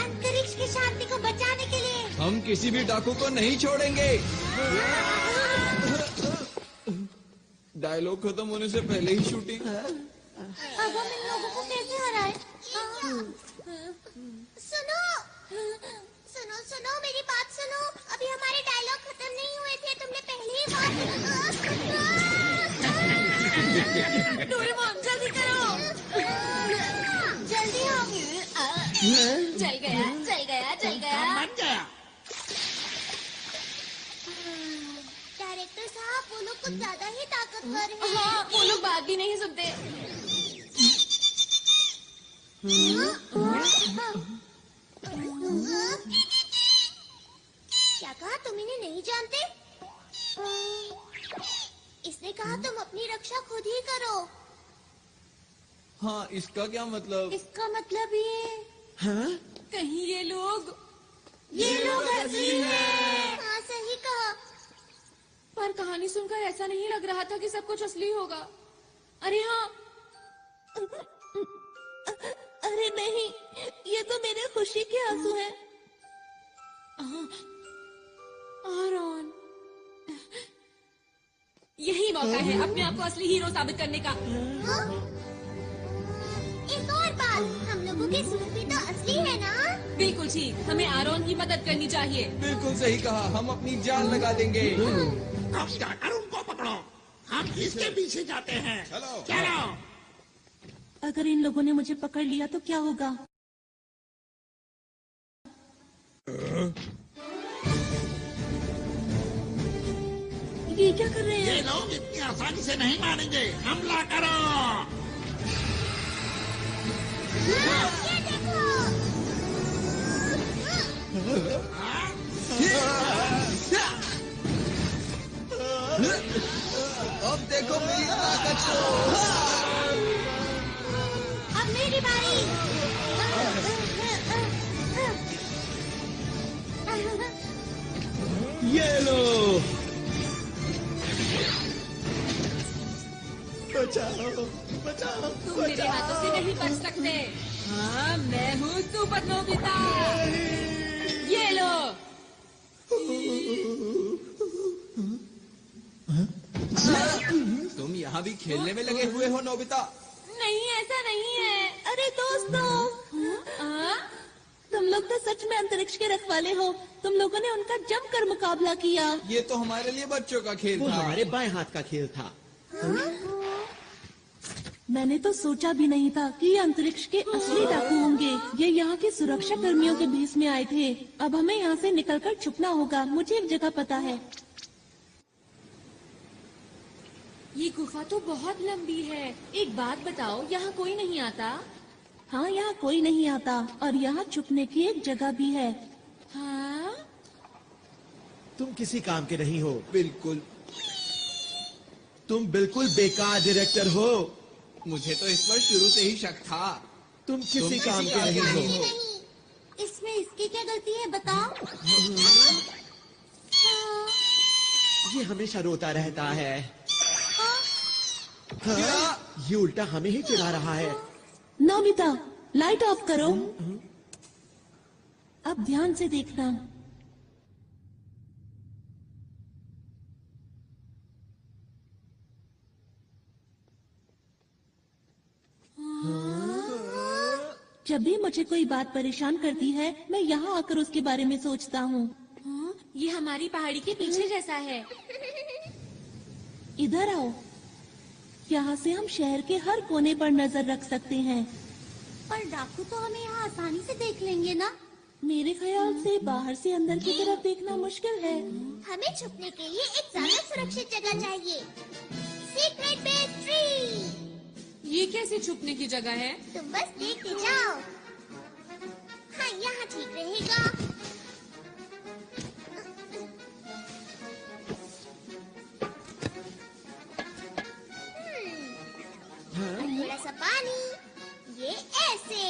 अंतरिक्ष की शांति को बचाने के लिए हम किसी भी डाकू को नहीं छोड़ेंगे। डायलॉग खत्म होने से पहले ही शूटिंग। अब हम इन लोगों को कैसे हराए? सुनो सुनो सुनो मेरी बात सुनो। अभी हमारे डायलॉग खत्म नहीं हुए थे, तुमने पहले ही बात। डोरेमोन जल्दी करो। जल्दी हो। चल गया चल गया चल गया। बन गया। डायरेक्टर साहब वो लोग कुछ ज्यादा ही ताकतवर हैं। हाँ, वो लोग बात भी नहीं सुनते। क्या कहा? तुम इन्हें नहीं जानते? इसने कहा तुम अपनी रक्षा खुद ही करो। हाँ, इसका क्या मतलब? इसका मतलब ये हाँ? कहीं ये लोग असली हैं। हाँ सही कहा। पर कहानी सुनकर ऐसा नहीं लग रहा था कि सब कुछ असली होगा। अरे हाँ, अरे नहीं, ये तो मेरे खुशी के आंसू हैं। आरॉन, यही मौका है अपने आप को असली हीरो साबित करने का। एक और बात, हम लोगों के सूट भी तो असली है ना? बिल्कुल ठीक, हमें आरॉन की मदद करनी चाहिए। बिल्कुल सही कहा, हम अपनी जान लगा देंगे। अब जाकर उनको पकड़ो, हम इसके पीछे जाते हैं। चलो चलो। अगर इन लोगों ने मुझे पकड़ लिया तो क्या होगा? ये क्या कर रहे ये हैं? लोग इतनी आसानी से नहीं मानेंगे। हमला करो। ये देखो। अब देखो मेरी ताकत को। अब मेरी बारी। ये लो। बचाओ बचाओ। तुम मेरे हाथों से नहीं बच सकते। हाँ, मैं हूँ सुपर नोबिता। ये लो। तुम यहाँ भी खेलने में लगे हुए हो नोबिता? नहीं, ऐसा नहीं है। अरे दोस्तों, तुम लोग तो सच में अंतरिक्ष के रखवाले हो। तुम लोगों ने उनका जमकर मुकाबला किया। ये तो हमारे लिए बच्चों का खेल वो था। हमारे बाएं हाथ का खेल था। मैंने तो सोचा भी नहीं था कि ये अंतरिक्ष के असली डाकू होंगे। ये यहाँ के सुरक्षा कर्मियों के भेष में आए थे। अब हमें यहाँ से निकलकर छुपना होगा। मुझे एक जगह पता है। ये गुफा तो बहुत लंबी है। एक बात बताओ, यहाँ कोई नहीं आता? हाँ, यहाँ कोई नहीं आता और यहाँ छुपने की एक जगह भी है। हाँ? तुम किसी काम के नहीं हो। बिल्कुल। तुम बिल्कुल बेकार डायरेक्टर हो। मुझे तो इस पर शुरू से ही शक था। तुम किसी काम के नहीं हो। इसमें इसकी क्या गलती है बताओ? ये हमेशा रोता रहता है। हाँ? ये उल्टा हमें ही चिढ़ा रहा है। नोबिता, लाइट ऑफ करो। अब ध्यान से देखना। जब भी मुझे कोई बात परेशान करती है, मैं यहाँ आकर उसके बारे में सोचता हूँ। ये हमारी पहाड़ी के पीछे जैसा है। इधर आओ। यहाँ से हम शहर के हर कोने पर नजर रख सकते हैं। पर डाकू तो हमें यहाँ आसानी से देख लेंगे ना? मेरे ख्याल से बाहर से अंदर की तरफ देखना मुश्किल है। हमें छुपने के लिए एक ज्यादा सुरक्षित जगह चाहिए। Secret base tree. ये कैसे छुपने की जगह है? तुम बस देखते जाओ। हाँ, यहाँ ठीक रहेगा। थोड़ा सा पानी, ये ऐसे।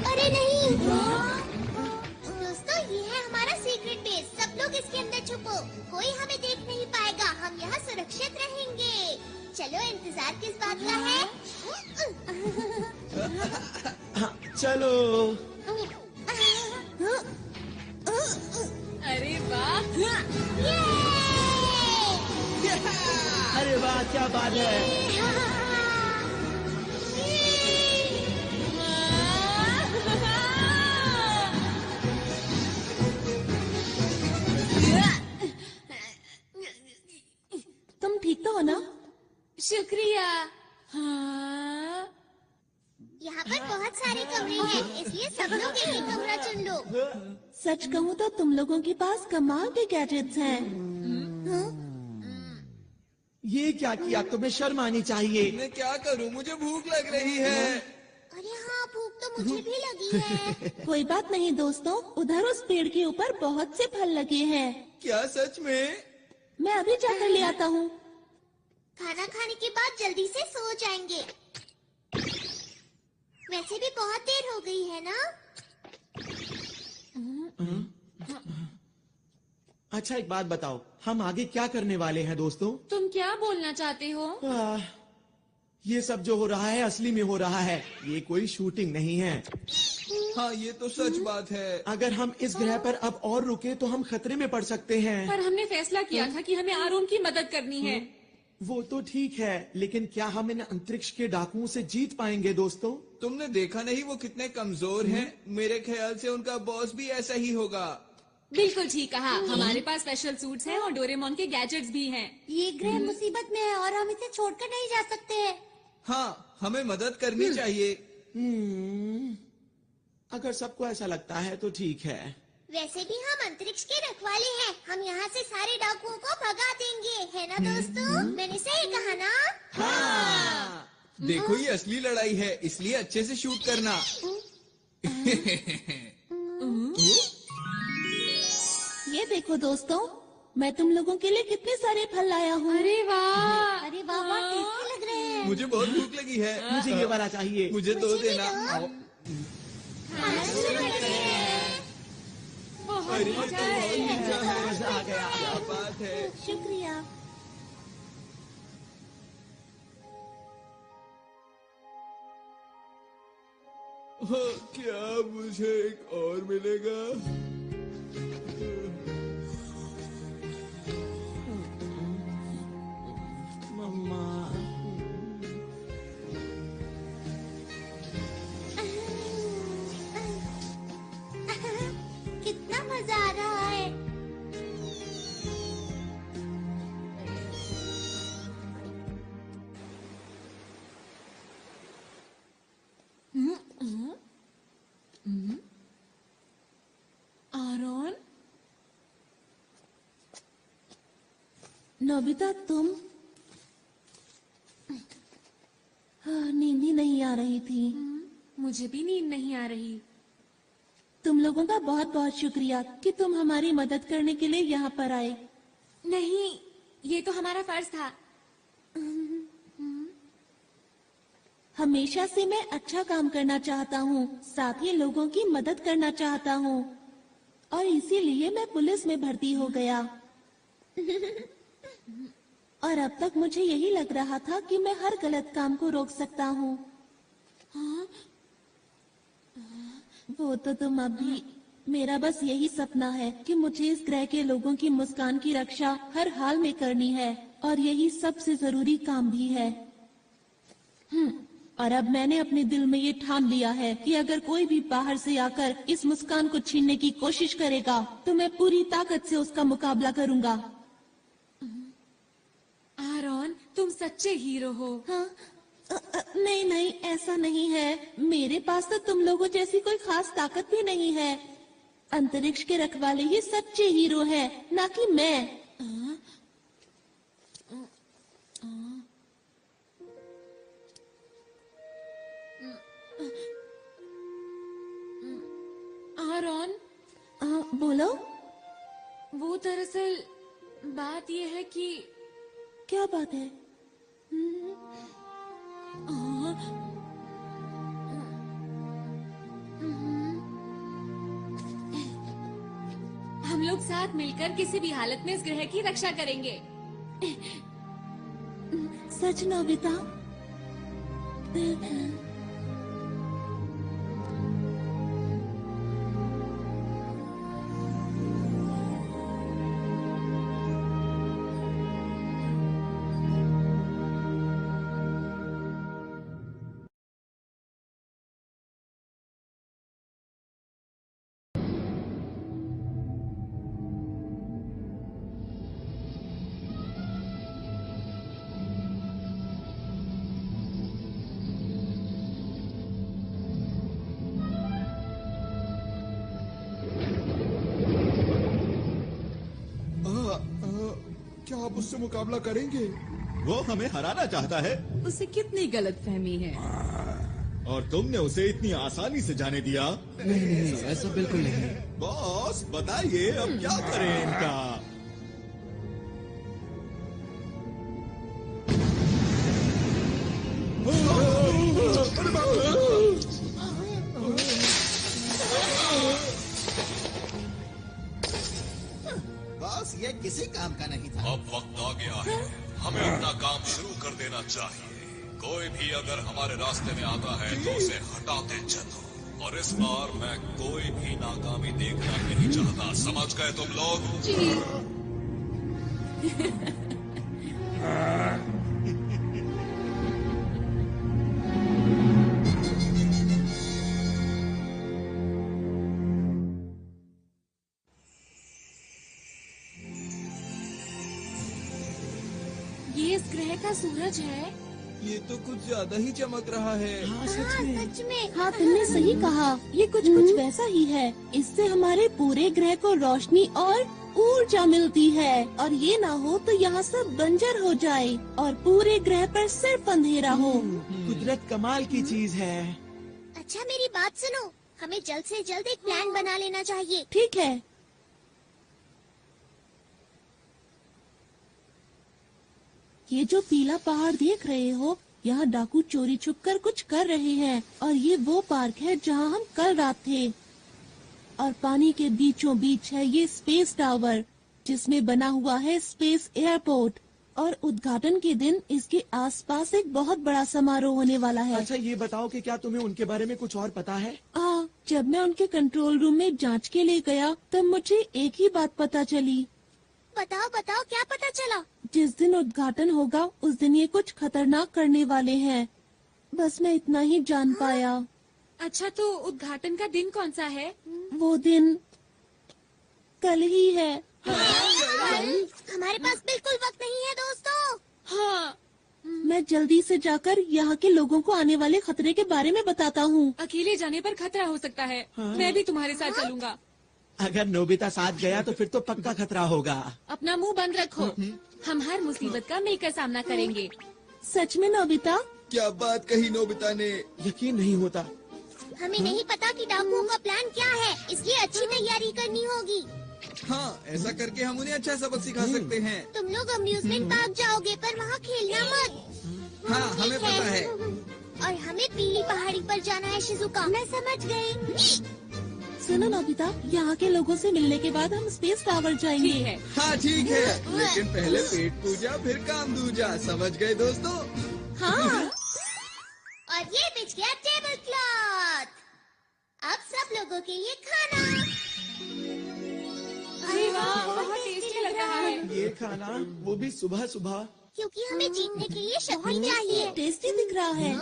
अरे नहीं, दोस्तों सब लोग इसके अंदर छुपो, कोई हमें देख नहीं पाएगा, हम यहाँ सुरक्षित रहेंगे। चलो, इंतजार किस बात का है? हाँ, चलो। अरे वाह! अरे वाह, क्या बात है। तुम ठीक तो हो ना? शुक्रिया। हाँ। यहाँ पर बहुत सारे कमरे हैं, इसलिए सब लोग एक ही कमरा चुन लो। सच कहूँ तो तुम लोगों के पास कमाल के गैजेट्स हैं। ये क्या किया? तुम्हें शर्म आनी चाहिए। मैं क्या करूं? मुझे भूख लग रही है। अरे हाँ, भूख तो मुझे भी लगी है। कोई बात नहीं दोस्तों, उधर उस पेड़ के ऊपर बहुत से फल लगे हैं। क्या सच में? मैं अभी जाकर ले आता हूँ। खाना खाने के बाद जल्दी से सो जाएंगे। वैसे भी बहुत देर हो गई है ना? अच्छा, एक बात बताओ, हम आगे क्या करने वाले हैं दोस्तों? तुम क्या बोलना चाहते हो? ये सब जो हो रहा है असली में हो रहा है, ये कोई शूटिंग नहीं है। हाँ, ये तो सच बात है। अगर हम इस ग्रह पर अब और रुके तो हम खतरे में पड़ सकते हैं। पर हमने फैसला किया था कि हमें आरोन की मदद करनी है। वो तो ठीक है, लेकिन क्या हम इन अंतरिक्ष के डाकुओं से जीत पाएंगे दोस्तों? तुमने देखा नहीं वो कितने कमजोर हैं? मेरे ख्याल से उनका बॉस भी ऐसा ही होगा। बिल्कुल ठीक कहा। हमारे पास स्पेशल सूट्स हैं और डोरेमोन के गैजेट्स भी हैं। ये ग्रह मुसीबत में है और हम इसे छोड़कर नहीं जा सकते। हाँ, हमें मदद करनी चाहिए। अगर सबको ऐसा लगता है तो ठीक है। वैसे भी हम अंतरिक्ष के रखवाले हैं, हम यहाँ से सारे डाकुओं को भगा देंगे, है ना दोस्तों? मैंने सही कहा ना? हाँ। देखो, ये असली लड़ाई है, इसलिए अच्छे से शूट करना। ये देखो दोस्तों, मैं तुम लोगों के लिए कितने सारे फल लाया हूँ। अरे वाह! अरे वाह, बहुत टेस्टी लग रहे हैं। मुझे बहुत भूख लगी है। मुझे ये वाला चाहिए। मुझे दो देना। अरे, मजा आ गया। क्या बात है। शुक्रिया। क्या मुझे एक और मिलेगा? मम्मा। कितना मजा आ रहा है। आरोन? नोबिता, तुम? हाँ, नींद ही नहीं आ रही थी। मुझे भी नींद नहीं आ रही। तुम लोगों का बहुत बहुत शुक्रिया कि तुम हमारी मदद करने के लिए यहाँ पर आए। नहीं, ये तो हमारा फर्ज था। हमेशा से मैं अच्छा काम करना चाहता हूँ, साथ ही लोगों की मदद करना चाहता हूँ, और इसीलिए मैं पुलिस में भर्ती हो गया। और अब तक मुझे यही लग रहा था कि मैं हर गलत काम को रोक सकता हूँ। वो तो तुम अभी, मेरा बस यही सपना है कि मुझे इस ग्रह के लोगों की मुस्कान की रक्षा हर हाल में करनी है, और यही सबसे जरूरी काम भी है। और अब मैंने अपने दिल में ये ठान लिया है कि अगर कोई भी बाहर से आकर इस मुस्कान को छीनने की कोशिश करेगा तो मैं पूरी ताकत से उसका मुकाबला करूंगा। आरोन, तुम सच्चे हीरो हो। हाँ? नहीं नहीं, ऐसा नहीं है। मेरे पास तो तुम लोगों जैसी कोई खास ताकत भी नहीं है। अंतरिक्ष के रखवाले ही सच्चे हीरो हैं, ना कि मैं। आरोन? बोलो। वो दरअसल बात ये है कि... क्या बात है? हम लोग लोग साथ मिलकर किसी भी हालत में इस ग्रह की रक्षा करेंगे। सच नोबिता? क्या आप उससे मुकाबला करेंगे? वो हमें हराना चाहता है उसे कितनी गलतफहमी है। और तुमने उसे इतनी आसानी से जाने दिया। नहीं, ऐसा बिल्कुल नहीं। बॉस बताइए अब क्या करें इनका? बॉस ये किसी काम का नहीं था। अब वक्त आ गया है, हमें अपना काम शुरू कर देना चाहिए। कोई भी अगर हमारे रास्ते में आता है तो उसे हटाते चलो। और इस बार मैं कोई भी नाकामी देखना नहीं चाहता, समझ गए तुम लोग? ये इस ग्रह का सूरज है। ये तो कुछ ज्यादा ही चमक रहा है। हाँ सच में। हाँ तुमने सही कहा, ये कुछ वैसा ही है। इससे हमारे पूरे ग्रह को रोशनी और ऊर्जा मिलती है, और ये ना हो तो यहाँ सब बंजर हो जाए और पूरे ग्रह पर सिर्फ अंधेरा हो। कुदरत कमाल की चीज है। अच्छा मेरी बात सुनो, हमें जल्द से जल्द एक प्लान बना लेना चाहिए। ठीक है। ये जो पीला पहाड़ देख रहे हो, यहाँ डाकू चोरी छुपकर कुछ कर रहे हैं, और ये वो पार्क है जहाँ हम कल रात थे। और पानी के बीचों बीच है ये स्पेस टावर, जिसमें बना हुआ है स्पेस एयरपोर्ट। और उद्घाटन के दिन इसके आसपास एक बहुत बड़ा समारोह होने वाला है। अच्छा ये बताओ कि क्या तुम्हें उनके बारे में कुछ और पता है? जब मैं उनके कंट्रोल रूम में जांच के लिए गया तब मुझे एक ही बात पता चली। बताओ बताओ क्या पता चला? जिस दिन उद्घाटन होगा उस दिन ये कुछ खतरनाक करने वाले हैं। बस मैं इतना ही जान पाया। अच्छा तो उद्घाटन का दिन कौन सा है? वो दिन कल ही है। हमारे पास बिल्कुल वक्त नहीं है दोस्तों। हाँ। मैं जल्दी से जाकर यहाँ के लोगों को आने वाले खतरे के बारे में बताता हूँ। अकेले जाने पर खतरा हो सकता है। मैं भी तुम्हारे साथ चलूंगा। अगर नोबिता साथ गया तो फिर तो पक्का खतरा होगा। अपना मुंह बंद रखो, हम हर मुसीबत का मिलकर सामना करेंगे। सच में नोबिता? क्या बात कही नोबिता ने। यकीन नहीं होता। हमें नहीं पता कि डाकुओं का प्लान क्या है, इसलिए अच्छी तैयारी करनी होगी। हाँ ऐसा करके हम उन्हें अच्छा सबक सिखा सकते हैं। तुम लोग अम्यूजमेंट पार्क जाओगे पर वहाँ खेलना मत। हाँ हमें पता है। और हमें पीली पहाड़ी पर जाना है शिजुका। मैं समझ गई। सुनो नोबिता, यहाँ के लोगों से मिलने के बाद हम स्पेस टावर जाएंगे। ठीक है। हाँ ठीक है, लेकिन पहले पेट पूजा फिर काम दूजा, समझ गए दोस्तों? हाँ। और ये बिछ गया टेबल क्लॉथ। अब सब लोगों के लिए खाना। अरे वाह, बहुत टेस्टी लग रहा है। ये खाना वो भी सुबह सुबह। क्योंकि हमें जीतने के लिए शक्ति चाहिए। टेस्टी दिख रहा है।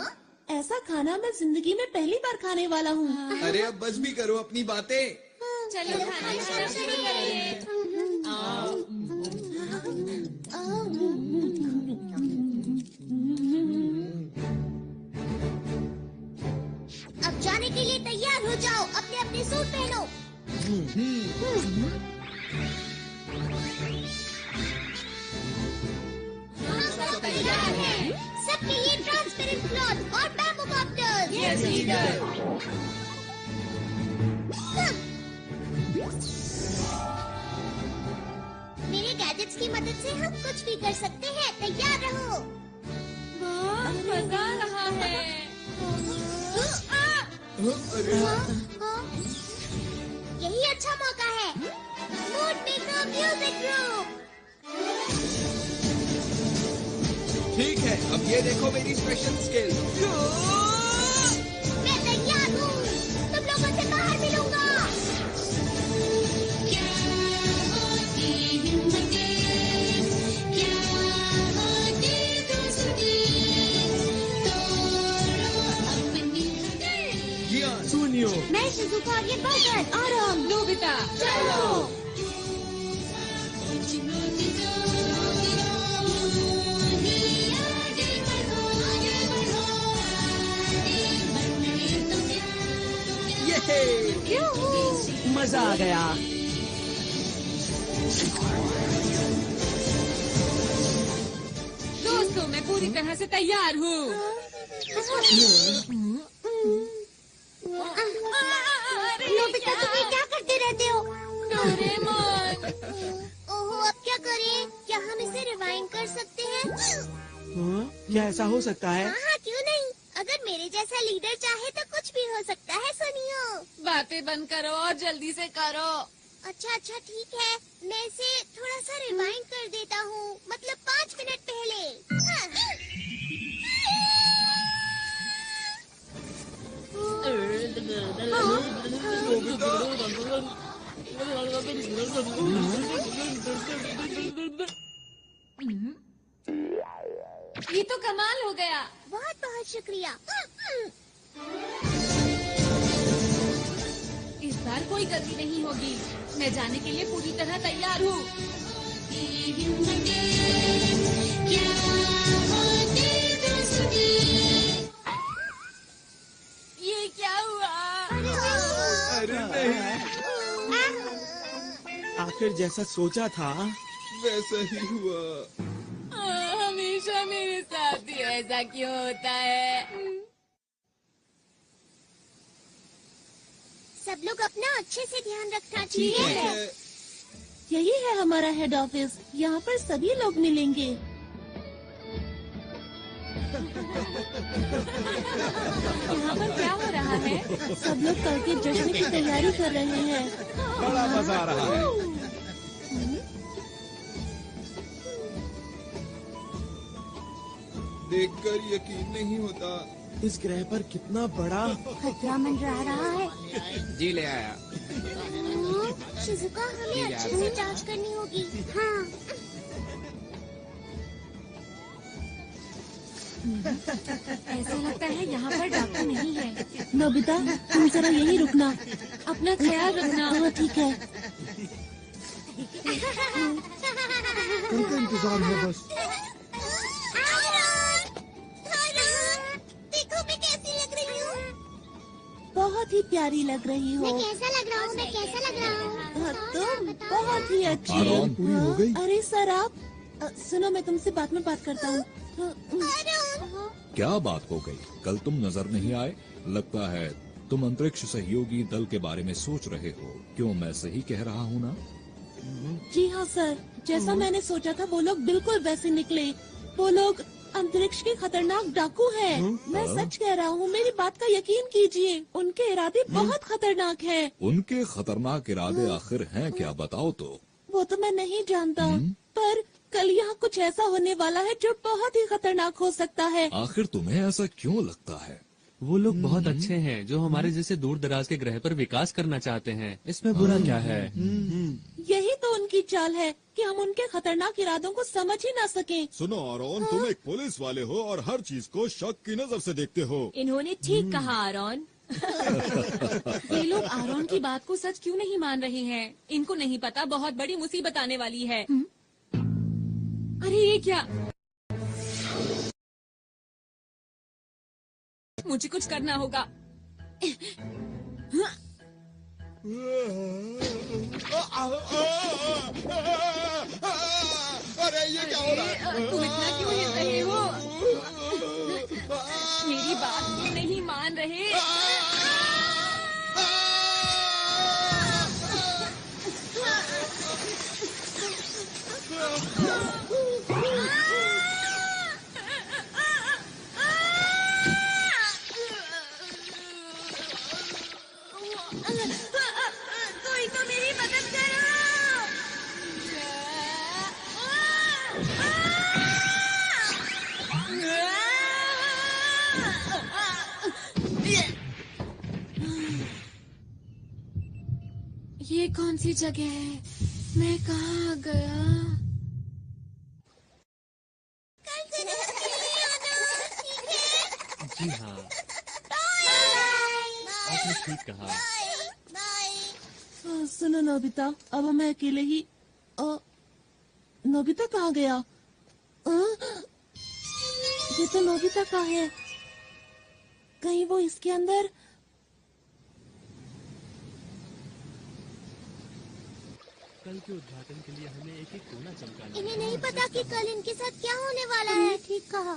ऐसा खाना मैं जिंदगी में पहली बार खाने वाला हूँ। अरे अब बस भी करो अपनी बातें। चलो खाना शुरू करिए। अब जाने के लिए तैयार हो जाओ, अपने अपने सूट पहनो। सब तैयार है। सबके लिए ट्रांसपेरेंट क्लॉथ और बैम्बू कॉप्टर्स। Yes leader. मेरे गैजेट्स की मदद से हम कुछ भी कर सकते हैं, तैयार रहो। वाह मजा आ रहा है। अरे यही अच्छा मौका है। Woodpecker music group. ठीक है, अब ये देखो मेरी स्पेशल स्किल। मैं तैयार हूँ, तुम लोगों से बाहर मिलूंगा। सुनियो, मैं शिजुका और ये बरगद। आराम। नोबिता चलो। मजा आ गया। दोस्तों, मैं पूरी तरह से तैयार हूँ। नोबिता, तुम ये क्या करते रहते हो? डोरेमोन। ओहो, अब क्या करें? क्या हम इसे रिवाइंड कर सकते हैं? हाँ? क्या ऐसा हो सकता है? हाँ, क्यों नहीं? अगर मेरे जैसा लीडर चाहे तो कुछ भी हो सकता है। सुनियो। बातें बंद करो और जल्दी से करो। अच्छा, ठीक है। मैं इसे थोड़ा सा रिवाइंड कर देता हूँ, मतलब 5 मिनट पहले। ये तो कमाल हो गया। बहुत बहुत शुक्रिया। इस बार कोई गलती नहीं होगी। मैं जाने के लिए पूरी तरह तैयार हूँ। ये क्या हुआ? अरे नहीं, आखिर जैसा सोचा था वैसा ही हुआ। हमेशा मेरे साथ ही ऐसा क्यों होता है? सब लोग अपना अच्छे से ध्यान रखना ठीक चाहिए। है। यही है हमारा हेड ऑफिस। यहाँ पर सभी लोग मिलेंगे। यहाँ पर क्या हो रहा है? सब लोग कल के जश्न की तैयारी कर रहे हैं। बड़ा मजा आ रहा है। देखकर यकीन नहीं होता। इस ग्रह पर कितना बड़ा खतरा मंडरा रहा है। जी ले आया। शिजुका, हमें अच्छे से जांच करनी होगी। हाँ। ऐसा लगता है यहाँ पर डॉक्टर नहीं है। नोबिता, तुम जरा यहीं रुकना। अपना ख्याल रखना। हाँ, ठीक है। उनका इंतजार है बस। देखो मैं कैसी लग रही हूँ। बहुत ही प्यारी लग रही हो। मैं कैसा लग रहा हूँ? मैं कैसा लग रहा हूँ? हाँ, तुम बहुत ही अच्छी आराम हो। पूरी हो गई? अरे सर, आप सुनो, मैं तुमसे बाद में बात करता हूँ। क्या बात हो गई? कल तुम नजर नहीं आए। लगता है तुम अंतरिक्ष सहयोगी दल के बारे में सोच रहे हो। क्यों, मैं सही कह रहा हूँ ना? जी हाँ सर, जैसा मैंने सोचा था वो लोग बिल्कुल वैसे निकले। वो लोग अंतरिक्ष के खतरनाक डाकू हैं। मैं सच कह रहा हूँ, मेरी बात का यकीन कीजिए। उनके इरादे बहुत खतरनाक हैं। उनके खतरनाक इरादे आखिर हैं क्या, बताओ तो। वो तो मैं नहीं जानता, पर कल यहाँ कुछ ऐसा होने वाला है जो बहुत ही खतरनाक हो सकता है। आखिर तुम्हें ऐसा क्यों लगता है? वो लोग बहुत अच्छे हैं जो हमारे जैसे दूर दराज के ग्रह पर विकास करना चाहते हैं। इसमें बुरा क्या है? यही तो उनकी चाल है कि हम उनके खतरनाक इरादों को समझ ही ना सकें। सुनो आरोन, तुम एक पुलिस वाले हो और हर चीज को शक की नजर से देखते हो। इन्होंने ठीक कहा आरोन। ये लोग आरोन की बात को सच क्यों नहीं मान रहे हैं? इनको नहीं पता बहुत बड़ी मुसीबत आने वाली है। अरे ये क्या? मुझे कुछ करना होगा। अरे ये क्या हो रहा है? तुम इतना क्यों हिल रहे हो? मेरी बात क्यों नहीं मान रहे? कोई तो मेरी मदद करो। कौन सी जगह है? मैं कहाँ आ गया? जी हाँ, आपने ठीक कहा। सुनो नोबिता, अब मैं अकेले ही नोबिता कहाँ गया? ये तो नोबिता का है। कहीं वो इसके अंदर? कल के उद्घाटन के लिए हमें एक कोना चमकाना। इन्हें नहीं पता कि कल इनके साथ क्या होने वाला है। ठीक कहा।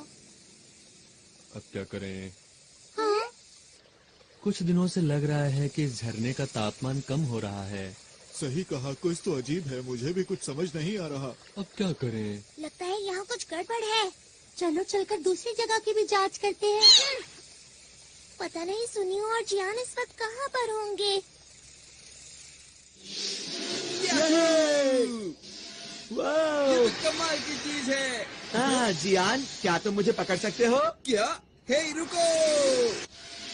अब क्या करें? हाँ? कुछ दिनों से लग रहा है कि इस झरने का तापमान कम हो रहा है। सही कहा, कुछ तो अजीब है, मुझे भी कुछ समझ नहीं आ रहा। अब क्या करें? लगता है यहाँ कुछ गड़बड़ है। चलो चलकर दूसरी जगह की भी जांच करते हैं। पता नहीं सुनियो और जियान इस वक्त कहाँ पर होंगे। ये तो कमाल की चीज है। हाँ जियान, क्या तुम मुझे पकड़ सकते हो? क्या? हे रुको!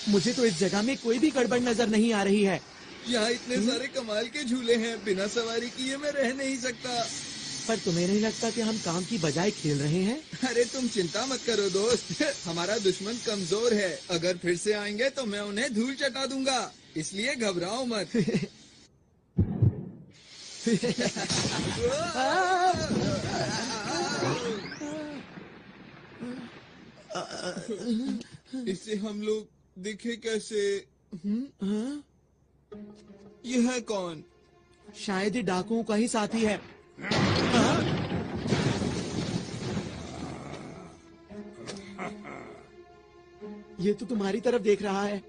मुझे तो इस जगह में कोई भी गड़बड़ नजर नहीं आ रही है। यहाँ इतने सारे कमाल के झूले हैं, बिना सवारी किए मैं रह नहीं सकता। पर तुम्हें नहीं लगता कि हम काम की बजाय खेल रहे हैं? अरे तुम चिंता मत करो दोस्त, हमारा दुश्मन कमजोर है। अगर फिर से आएंगे तो मैं उन्हें धूल चटा दूंगा, इसलिए घबराओ मत। इससे हम लोग दिखे कैसे? यह है कौन? शायद ही डाकुओं का ही साथी है। ये तो तुम्हारी तरफ देख रहा है।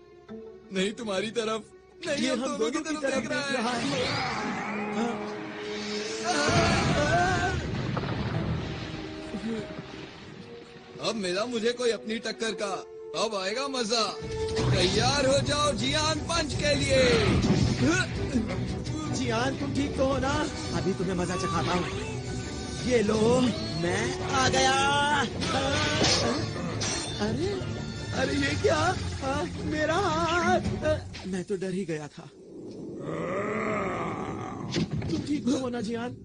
नहीं तुम्हारी तरफ नहीं, ये हम दोनों की तरफ देख रहा है। अब मिला मुझे कोई अपनी टक्कर का, अब आएगा मजा। तैयार हो जाओ जियान पंच के लिए। जियान तुम ठीक तो हो ना? अभी तुम्हें मजा चखाता हूँ। ये लो, मैं आ गया। अरे अरे ये क्या? मेरा हाथ! मैं तो डर ही गया था। तुम ठीक तो हो ना जियान?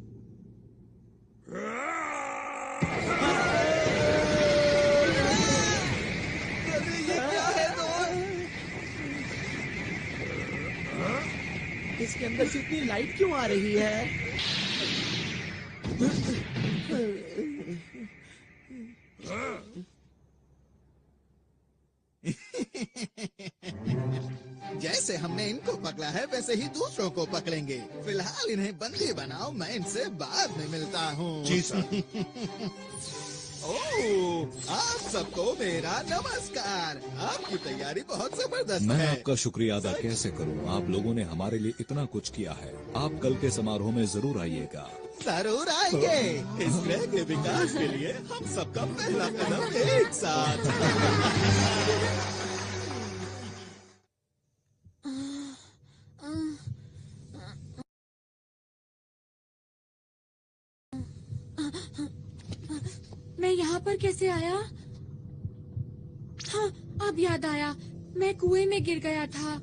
इसके अंदर से इतनी लाइट क्यों आ रही है? जैसे हमने इनको पकड़ा है वैसे ही दूसरों को पकड़ेंगे। फिलहाल इन्हें बंदी बनाओ, मैं इनसे बाद में मिलता हूँ। जी सर। ओह, आप सबको मेरा नमस्कार। आपकी तैयारी बहुत जबरदस्त मैं है। आपका शुक्रिया अदा कैसे करूं? आप लोगों ने हमारे लिए इतना कुछ किया है। आप कल के समारोह में जरूर आइएगा। जरूर आएंगे। इस ग्रह के विकास के लिए हम सबका पहला कदम एक साथ। मैं यहाँ पर कैसे आया? हाँ, अब याद आया, मैं कुएं में गिर गया था।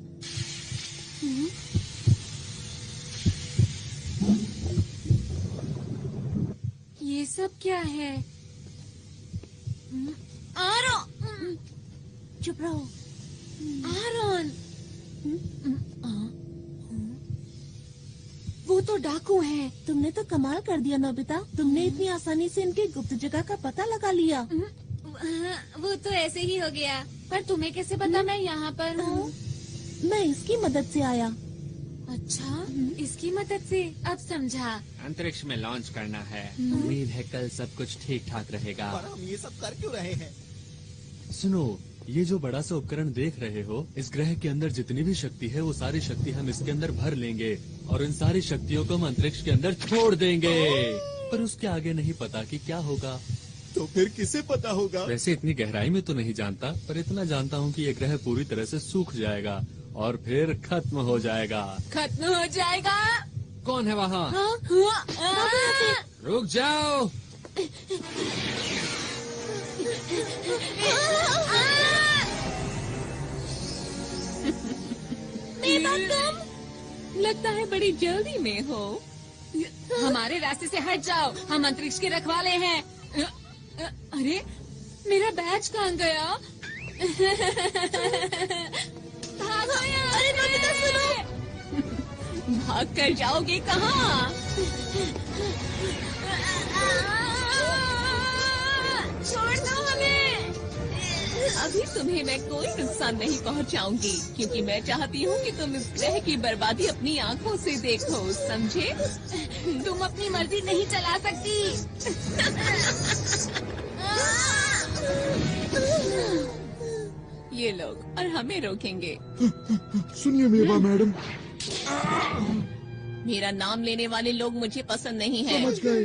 ये सब क्या है? आरोन! चुप रहो। आरोन! वो तो डाकू हैं। तुमने तो कमाल कर दिया नोबिता। तुमने इतनी आसानी से इनकी गुप्त जगह का पता लगा लिया। वो तो ऐसे ही हो गया। पर तुम्हें कैसे पता मैं यहाँ पर हूँ? मैं इसकी मदद से आया। अच्छा, इसकी मदद से? अब समझा। अंतरिक्ष में लॉन्च करना है। उम्मीद है कल सब कुछ ठीक ठाक रहेगा। पर हम ये सब कर क्यों रहे हैं? सुनो, ये जो बड़ा सा उपकरण देख रहे हो, इस ग्रह के अंदर जितनी भी शक्ति है वो सारी शक्ति हम इसके अंदर भर लेंगे और इन सारी शक्तियों को हम अंतरिक्ष के अंदर छोड़ देंगे। पर उसके आगे नहीं पता कि क्या होगा। तो फिर किसे पता होगा? वैसे इतनी गहराई में तो नहीं जानता, पर इतना जानता हूँ कि ये ग्रह पूरी तरह से सूख जाएगा और फिर खत्म हो जाएगा। खत्म हो जाएगा? कौन है वहाँ? हाँ? रुक जाओ। मेरा तुम लगता है बड़ी जल्दी में हो। हमारे रास्ते से हट जाओ, हम अंतरिक्ष के रखवाले हैं। अरे मेरा बैच कहाँ गया? भागो यहाँ अरे नोबिता सुनो। भाग कर जाओगे कहाँ? छोड़ दो हमें। अभी तुम्हें मैं कोई नुकसान नहीं पहुंचाऊंगी, क्योंकि मैं चाहती हूँ कि तुम इस ग्रह की बर्बादी अपनी आंखों से देखो, समझे? तुम अपनी मर्जी नहीं चला सकती। ये लोग और हमें रोकेंगे। सुनिए मेवा मैडम। मेरा नाम लेने वाले लोग मुझे पसंद नहीं है। समझ गए।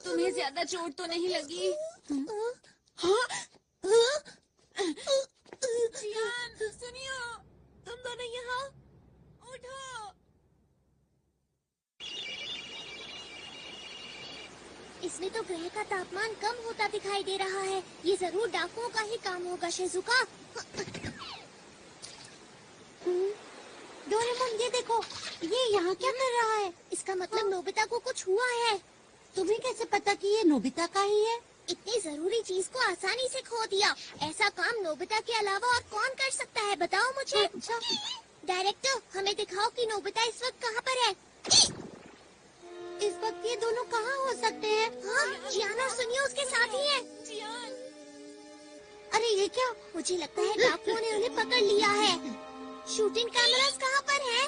तुम्हें ज्यादा चोट तो नहीं लगी? जियान, सुनियो, तुम दोनों यहाँ उठो। इसमें तो ग्रह का तापमान कम होता दिखाई दे रहा है। ये जरूर डाकुओं का ही काम होगा, शिजुका। डोरेमोन, ये देखो, ये यहाँ क्या कर रहा है? इसका मतलब नोबिता को कुछ हुआ है। तुम्हें कैसे पता कि ये नोबिता का ही है? इतनी जरूरी चीज को आसानी से खो दिया। ऐसा काम नोबिता के अलावा और कौन कर सकता है, बताओ मुझे। अच्छा। डायरेक्टर, हमें दिखाओ कि नोबिता इस वक्त कहाँ पर है। इस वक्त ये दोनों कहाँ हो सकते हैं? हाँ, जियान और सुनियो उसके साथ ही है। अरे ये क्या? मुझे लगता है डाकुओं ने उन्हें पकड़ लिया है। शूटिंग कैमरास कहाँ पर है?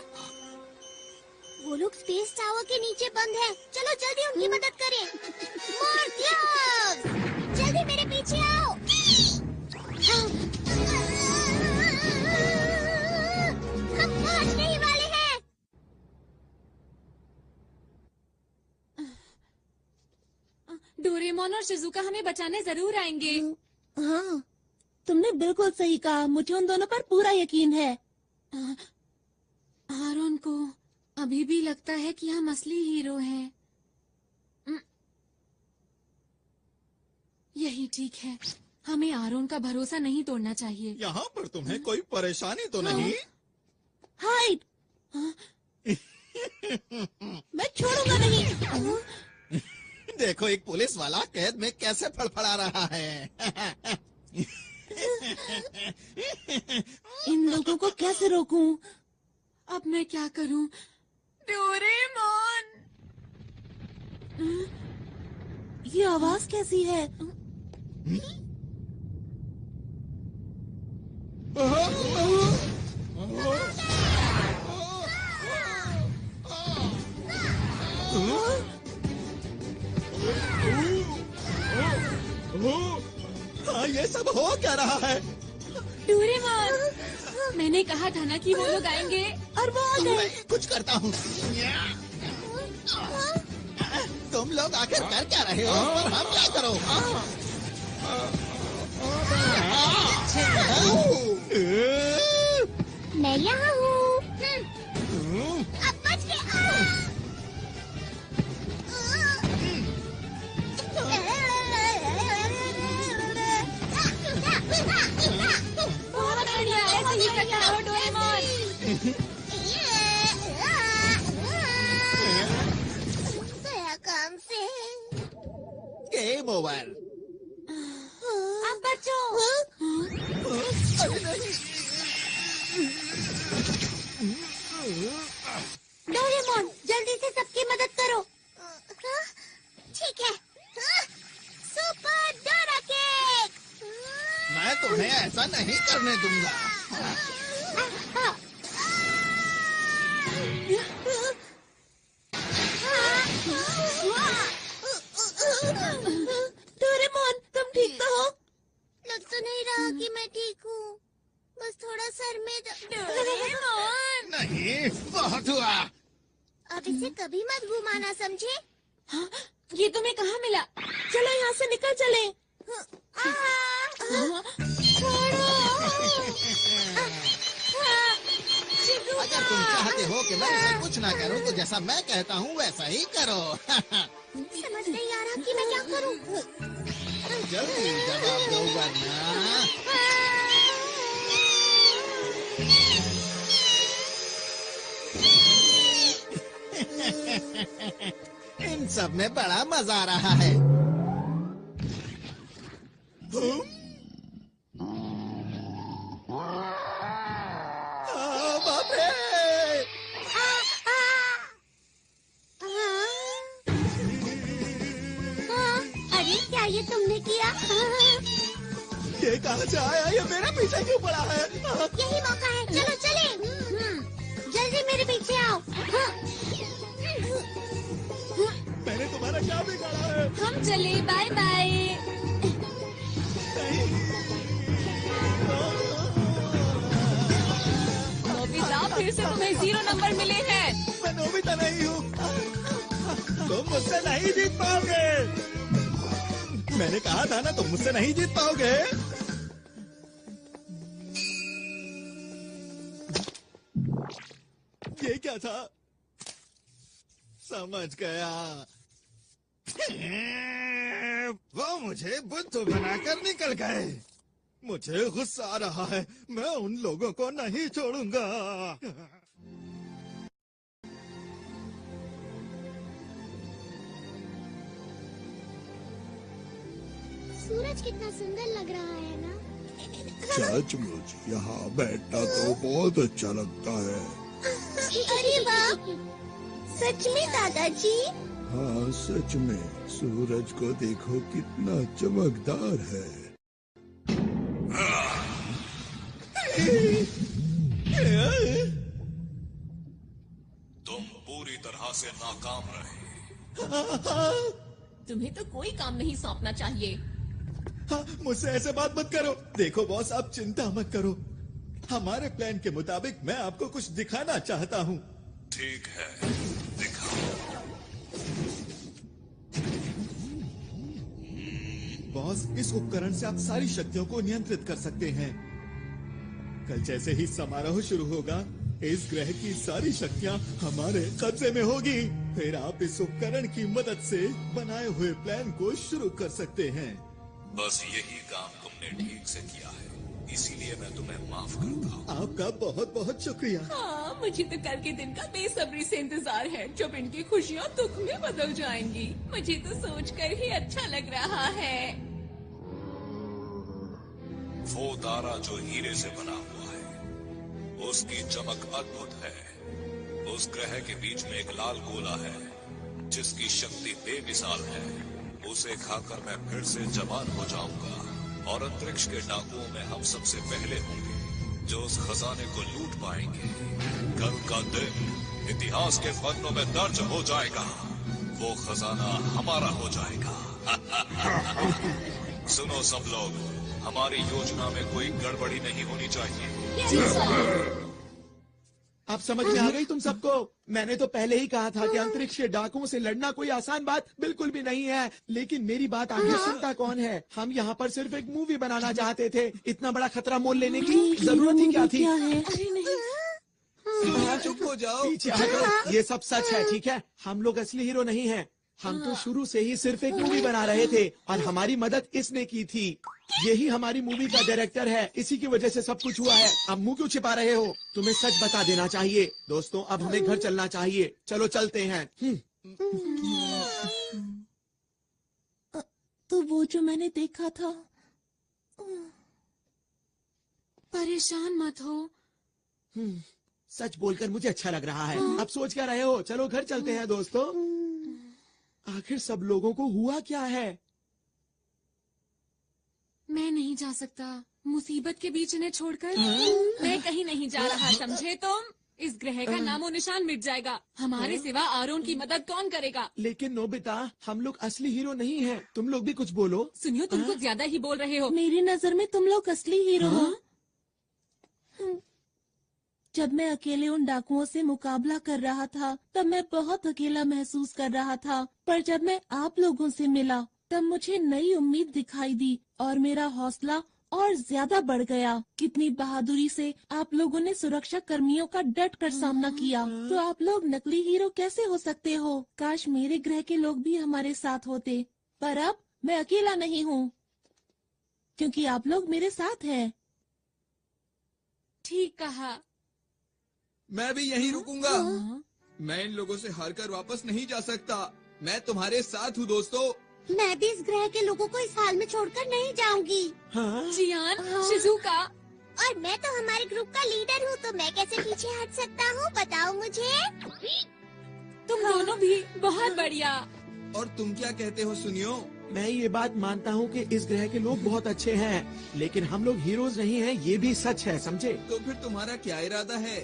वो लोग स्पेस टावर के नीचे बंद है। चलो जल्दी उनकी मदद करें। मोर्टियस, जल्दी मेरे पीछे आओ। हम पहुंचने ही वाले हैं। डोरेमोन और शिजुका हमें बचाने जरूर आएंगे। हाँ, तुमने बिल्कुल सही कहा। मुझे उन दोनों पर पूरा यकीन है। आरोन को अभी भी लगता है कि हम असली हीरो हैं। यही ठीक है। हमें आरोन का भरोसा नहीं तोड़ना चाहिए। यहाँ पर तुम्हें कोई परेशानी तो नहीं? हाइड, मैं छोड़ूंगा नहीं। देखो, एक पुलिस वाला कैद में कैसे फड़फड़ा रहा है। इन लोगों को कैसे रोकूं? अब मैं क्या करूं? डोरेमोन! ये आवाज कैसी है? हाँ, ये सब हो क्या रहा है? डोरेमोन, मैंने कहा था ना कि वो लोग आएंगे। और वो आ गए। मैं कुछ करता हूँ। तुम लोग आखिर कर क्या रहे हो? और हम क्या करो? मैं यहाँ हूँ। अब बच गया। बहुत बढ़िया, ऐसे ही करना हो डोरेमोन। गया काम से। Game over. अब बचो। डोरेमोन, जल्दी से सबकी मदद करो। ठीक है। Super Dora cake. मैं तुम्हें ऐसा नहीं करने दूंगा। डोरेमोन, तुम ठीक तो हो? लग तो नहीं रहा कि मैं ठीक हूँ। बस थोड़ा सर में डोरेमोन! नहीं, बहुत हुआ। अब इसे कभी मत घुमाना, समझे? हाँ, ये तुम्हें कहाँ मिला? चलो यहाँ से निकल चले। अगर तुम चाहते हो कि मैं इसे कुछ ना करूं, तो जैसा मैं कहता हूँ वैसा ही करो। समझ नहीं आ रहा कि मैं क्या करूँ। जल्दी जवाब दो वरना। इन सब में बड़ा मजा आ रहा है। बाप रे! अरे क्या ये तुमने किया? ये कहाँ से आया? ये मेरे पीछे क्यों पड़ा है? यही मौका है, चलो चले। जल्दी मेरे पीछे आओ। मैंने तुम्हारा क्या बिगाड़ा है? हम चले, बाय बाय। नोबिता, फिर से तुम्हें 0 नंबर मिले हैं। मैं नोबिता नहीं हूँ। तुम मुझसे नहीं जीत पाओगे। मैंने कहा था ना, तुम मुझसे नहीं जीत पाओगे। ये क्या था? समझ गया। वो मुझे बुद्धू बनाकर निकल गए। मुझे गुस्सा आ रहा है। मैं उन लोगों को नहीं छोड़ूंगा। सूरज कितना सुंदर लग रहा है ना? सचमुच यहाँ बैठना तो बहुत अच्छा लगता है। अरे वाह! सच में दादाजी? हाँ सच में, सूरज को देखो कितना चमकदार है। तुम पूरी तरह से नाकाम रहे। तुम्हें तो कोई काम नहीं सौंपना चाहिए। हाँ, मुझसे ऐसे बात मत करो। देखो बॉस, आप चिंता मत करो। हमारे प्लान के मुताबिक मैं आपको कुछ दिखाना चाहता हूँ। ठीक है, दिखाओ। बॉस, इस उपकरण से आप सारी शक्तियों को नियंत्रित कर सकते हैं। कल जैसे ही समारोह शुरू होगा, इस ग्रह की सारी शक्तियाँ हमारे कब्जे में होगी। फिर आप इस उपकरण की मदद से बनाए हुए प्लान को शुरू कर सकते हैं। बस यही काम तुमने ठीक से किया है, इसीलिए मैं तुम्हें माफ करता हूँ। आपका बहुत बहुत शुक्रिया। हाँ, मुझे तो कल के दिन का बेसब्री से इंतजार है, जब इनकी खुशियाँ दुख में बदल जाएंगी। मुझे तो सोचकर ही अच्छा लग रहा है। वो तारा जो हीरे से बना हुआ है, उसकी चमक अद्भुत है। उस ग्रह के बीच में एक लाल गोला है, जिसकी शक्ति बेमिसाल है। उसे खाकर मैं फिर से जवान हो जाऊंगा, और अंतरिक्ष के डाकुओं में हम सबसे पहले होंगे जो उस खजाने को लूट पाएंगे। कल का दिन इतिहास के पन्नों में दर्ज हो जाएगा। वो खजाना हमारा हो जाएगा। सुनो सब लोग, हमारी योजना में कोई गड़बड़ी नहीं होनी चाहिए। अब समझ में आ गई तुम सबको? मैंने तो पहले ही कहा था कि अंतरिक्ष के डाकुओं से लड़ना कोई आसान बात बिल्कुल भी नहीं है। लेकिन मेरी बात आगे सुनता कौन है? हम यहाँ पर सिर्फ एक मूवी बनाना चाहते थे। इतना बड़ा खतरा मोल लेने की जरूरत ही क्या थी? अरे नहीं, चुप हो जाओ। पीछे हटो। ये सब सच है, ठीक है? हम लोग असली हीरो नहीं हैं। हम तो शुरू से ही सिर्फ एक मूवी बना रहे थे और हमारी मदद इसने की थी। यही हमारी मूवी का डायरेक्टर है, इसी की वजह से सब कुछ हुआ है। अब मुंह क्यों छिपा रहे हो? तुम्हें सच बता देना चाहिए। दोस्तों, अब हमें घर चलना चाहिए। चलो चलते हैं। तो वो जो मैंने देखा था। परेशान मत हो। सच बोलकर मुझे अच्छा लग रहा है। अब सोच क्या रहे हो? चलो घर चलते हैं दोस्तों। आखिर सब लोगों को हुआ क्या है? मैं नहीं जा सकता, मुसीबत के बीच इन्हें छोड़कर। मैं कहीं नहीं जा रहा, समझे तुम? इस ग्रह का नामो निशान मिट जाएगा। हमारे सिवा आरोन की मदद कौन करेगा? लेकिन नोबिता, हम लोग असली हीरो नहीं हैं। तुम लोग भी कुछ बोलो। सुनियो, तुम कुछ ज्यादा ही बोल रहे हो। मेरी नजर में तुम लोग असली हीरो हो। जब मैं अकेले उन डाकुओं से मुकाबला कर रहा था, तब मैं बहुत अकेला महसूस कर रहा था। पर जब मैं आप लोगों से मिला, तब मुझे नई उम्मीद दिखाई दी और मेरा हौसला और ज्यादा बढ़ गया। कितनी बहादुरी से आप लोगों ने सुरक्षा कर्मियों का डट कर सामना किया। तो आप लोग नकली हीरो कैसे हो सकते हो? काश मेरे ग्रह के लोग भी हमारे साथ होते। पर अब मैं अकेला नहीं हूँ, क्योंकि आप लोग मेरे साथ हैं। ठीक कहा। मैं भी यहीं रुकूंगा। मैं इन लोगों से हारकर वापस नहीं जा सकता। मैं तुम्हारे साथ हूँ दोस्तों। मैं भी इस ग्रह के लोगों को इस हाल में छोड़कर नहीं जाऊंगी। जियान, शिजुका। और मैं तो हमारे ग्रुप का लीडर हूँ, तो मैं कैसे पीछे हट सकता हूँ, बताओ मुझे। तुम दोनों भी बहुत बढ़िया। और तुम क्या कहते हो सुनियो? मैं ये बात मानता हूँ कि इस ग्रह के लोग बहुत अच्छे हैं, लेकिन हम लोग हीरोज नहीं हैं, ये भी सच है, समझे? तो फिर तुम्हारा क्या इरादा है?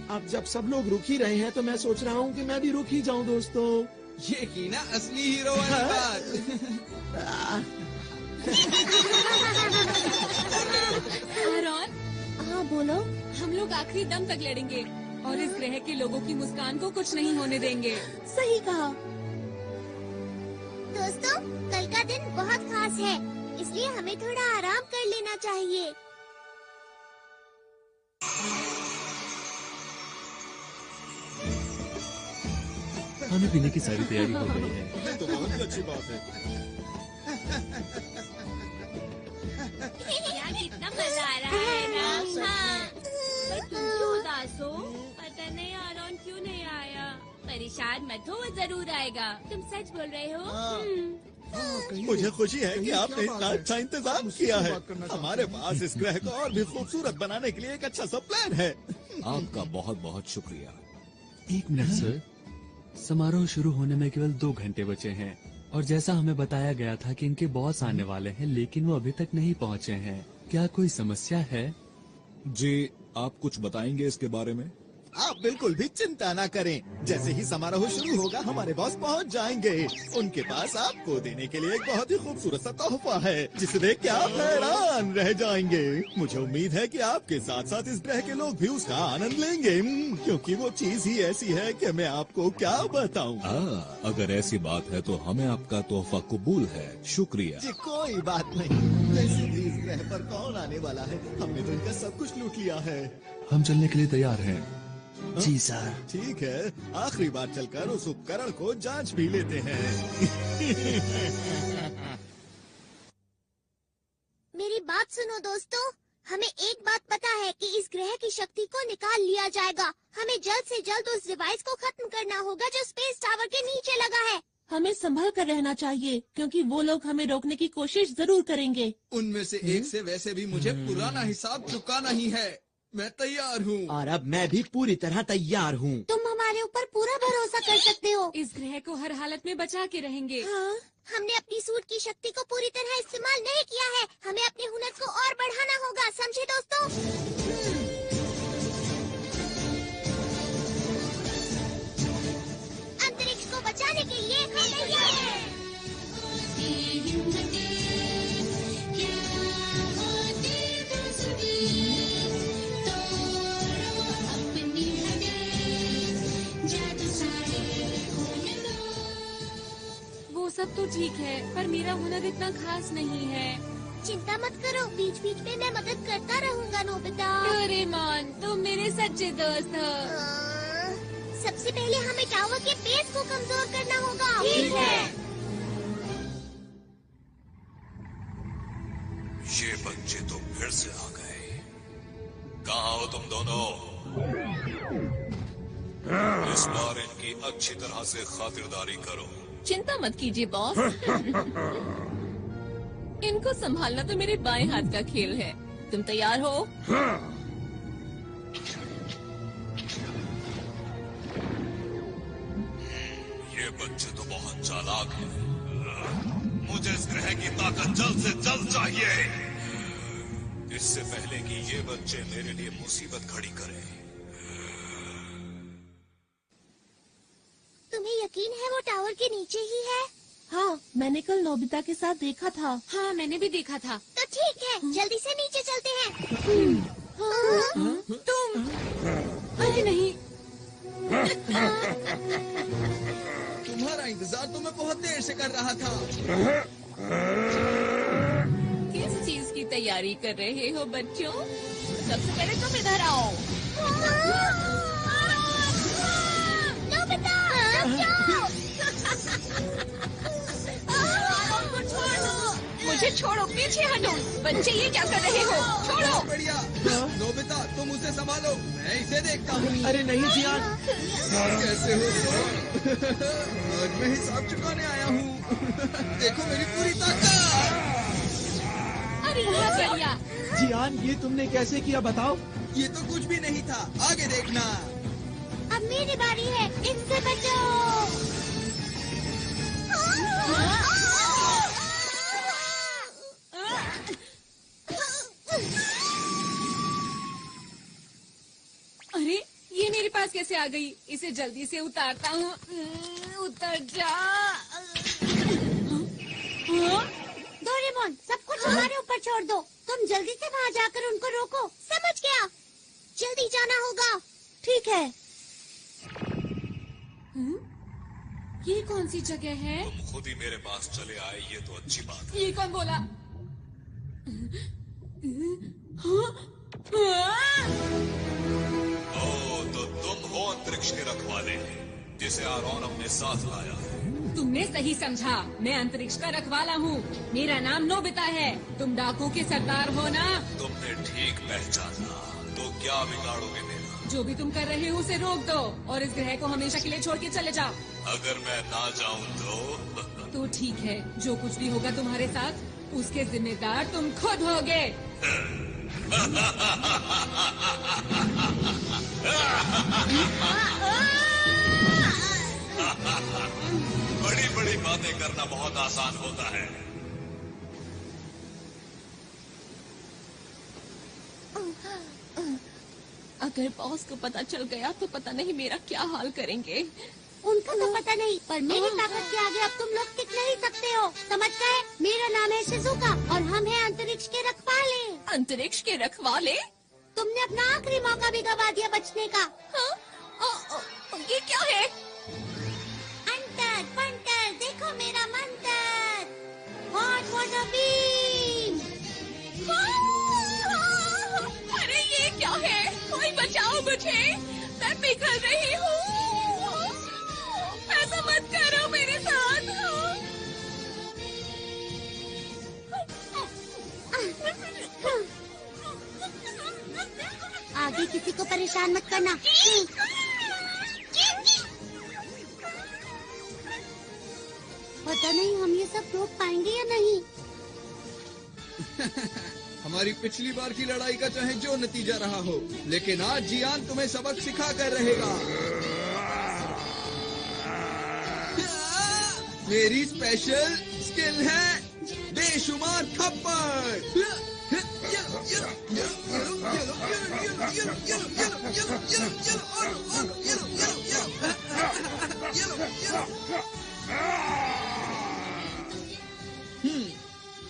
अब जब सब लोग रुक ही रहे हैं तो मैं सोच रहा हूँ कि मैं भी रुक ही जाऊँ दोस्तों। ये की ना असली हीरो वाली बात। आरॉन, हाँ बोलो। हम लोग आखिरी दम तक लड़ेंगे और इस ग्रह के लोगों की मुस्कान को कुछ नहीं होने देंगे। सही कहा। दोस्तों, कल का दिन बहुत खास है, इसलिए हमें थोड़ा आराम कर लेना चाहिए। खाने पीने की सारी तैयारी हो गई है। ये तो बहुत ही अच्छी बात है। यार कितना मजा आ रहा है ना। हाँ। पर तुम क्यों उदास हो? पता नहीं आरॉन क्यों नहीं आया। परेशान मत हो, वो जरूर आएगा। तुम सच बोल रहे हो? मुझे खुशी है कि आपने इतना अच्छा इंतजाम किया है। हमारे पास इस ग्रह को और भी खूबसूरत बनाने के लिए एक अच्छा सा प्लान है। आपका बहुत बहुत शुक्रिया। 1 मिनट सर, समारोह शुरू होने में केवल 2 घंटे बचे हैं और जैसा हमें बताया गया था कि इनके बॉस आने वाले हैं, लेकिन वो अभी तक नहीं पहुंचे हैं। क्या कोई समस्या है? जी, आप कुछ बताएंगे इसके बारे में? आप बिल्कुल भी चिंता ना करें। जैसे ही समारोह शुरू होगा हमारे बॉस पहुंच जाएंगे। उनके पास आपको देने के लिए एक बहुत ही खूबसूरत सा तोहफा है, जिसे देख के आप हैरान रह जाएंगे। मुझे उम्मीद है कि आपके साथ साथ इस ग्रह के लोग भी उसका आनंद लेंगे, क्योंकि वो चीज ही ऐसी है कि मैं आपको क्या बताऊं। अगर ऐसी बात है तो हमें आपका तोहफा कबूल है। शुक्रिया जी कोई बात नहीं। वैसे भी इस ग्रह पर कौन आने वाला है? हमने तो इनका सब कुछ लूट लिया है। हम चलने के लिए तैयार हैं। जी सर। ठीक है, आखिरी बार चलकर उस उपकरण को जांच भी लेते हैं। मेरी बात सुनो दोस्तों, हमें एक बात पता है कि इस ग्रह की शक्ति को निकाल लिया जाएगा। हमें जल्द से जल्द उस डिवाइस को खत्म करना होगा जो स्पेस टावर के नीचे लगा है। हमें संभल कर रहना चाहिए, क्योंकि वो लोग हमें रोकने की कोशिश जरूर करेंगे। उनमें से एक से वैसे भी मुझे पुराना हिसाब चुकाना ही है। मैं तैयार हूँ। और अब मैं भी पूरी तरह तैयार हूँ। तुम हमारे ऊपर पूरा भरोसा कर सकते हो। इस ग्रह को हर हालत में बचा के रहेंगे। हाँ, हमने अपनी सूट की शक्ति को पूरी तरह इस्तेमाल नहीं किया है। हमें अपने हुनर को और बढ़ाना होगा, समझे दोस्तों? अंतरिक्ष को बचाने के लिए हम तैयार हैं। वो सब तो ठीक है, पर मेरा हुनर इतना खास नहीं है। चिंता मत करो, बीच बीच में मैं मदद करता रहूंगा नोबिता। डोरेमोन, तुम मेरे सच्चे दोस्त हो। सबसे पहले हमें टावर के बेस को कमजोर करना होगा। ठीक है। ये बच्चे तो फिर से आ गए। कहाँ हो तुम दोनों? इस बार इनकी अच्छी तरह से खातिरदारी करो। चिंता मत कीजिए बॉस। इनको संभालना तो मेरे बाएं हाथ का खेल है। तुम तैयार हो? ये बच्चे तो बहुत चालाक हैं। मुझे इस ग्रह की ताकत जल्द से जल्द चाहिए, इससे पहले कि ये बच्चे मेरे लिए मुसीबत खड़ी करें। तुम्हें यकीन है वो टावर के नीचे ही है? हाँ, मैंने कल नोबिता के साथ देखा था। हाँ, मैंने भी देखा था। तो ठीक है, जल्दी से नीचे चलते हैं। तुम? अरे नहीं। तुम्हारा इंतजार तो मैं बहुत देर से कर रहा था। किस चीज की तैयारी कर रहे हो बच्चों? सबसे पहले तुम इधर आओ। नोबिता, मुझे छोड़ो, पीछे हटो। बच्चे ये क्या कर रहे हो? छोड़ो। बढ़िया। नोबिता, तुम उसे संभालो, मैं इसे देखता हूँ। अरे नहीं जियान। कैसे हो तुम? आज मैं हिसाब चुकाने आया हूँ। देखो मेरी पूरी ताकत। अरे क्या कर लिया? जियान, ये तुमने कैसे किया बताओ? ये तो कुछ भी नहीं था, आगे देखना। अब मेरी बारी है, इनसे बचो। अरे ये मेरे पास कैसे आ गई? इसे जल्दी से उतारता हूँ। उतर जा। डोरेमोन, सब कुछ हमारे ऊपर छोड़ दो। तुम जल्दी से वहाँ जाकर उनको रोको। समझ गया? जल्दी जाना होगा। ठीक है। ये कौन सी जगह है? तुम खुद ही मेरे पास चले आए, ये तो अच्छी बात है। ये कौन बोला? ओ, तो तुम हो अंतरिक्ष के रखवाले, जिसे आरोन अपने साथ लाया है। तुमने सही समझा, मैं अंतरिक्ष का रखवाला हूँ। मेरा नाम नोबिता है। तुम डाकुओं के सरदार हो ना? तुमने ठीक पहचाना। तो क्या बिगाड़ोगे मेरा? जो भी तुम कर रहे हो उसे रोक दो और इस ग्रह को हमेशा के लिए छोड़ के चले जाओ। अगर मैं ना जाऊँ तो ठीक है, जो कुछ भी होगा तुम्हारे साथ, उसके जिम्मेदार तुम खुद होगे। बड़ी बड़ी बातें करना बहुत आसान होता है। अगर बॉस को पता चल गया तो पता नहीं मेरा क्या हाल करेंगे। उनको तो पता नहीं, पर मेरी ताकत के आगे अब तुम लोग टिक नहीं सकते हो। समझ गए? मेरा नाम है शिजुका और हम हैं अंतरिक्ष के रखवाले। अंतरिक्ष के रखवाले? तुमने अपना आखिरी मौका भी गवा दिया बचने का। ये क्या है? अंतर पंटर, देखो मेरा मंत्र। Hot water beam. अरे ये क्या है? कोई बचाओ मुझे, मैं पिघल रही हूँ। ऐसा मत करो मेरे साथ। आगे किसी को परेशान मत करना। पता नहीं हम ये सब रोक पाएंगे या नहीं। हमारी पिछली बार की लड़ाई का चाहे जो नतीजा रहा हो, लेकिन आज जियान तुम्हें सबक सिखा कर रहेगा। मेरी स्पेशल स्किल है बेशुमार थप्पड़।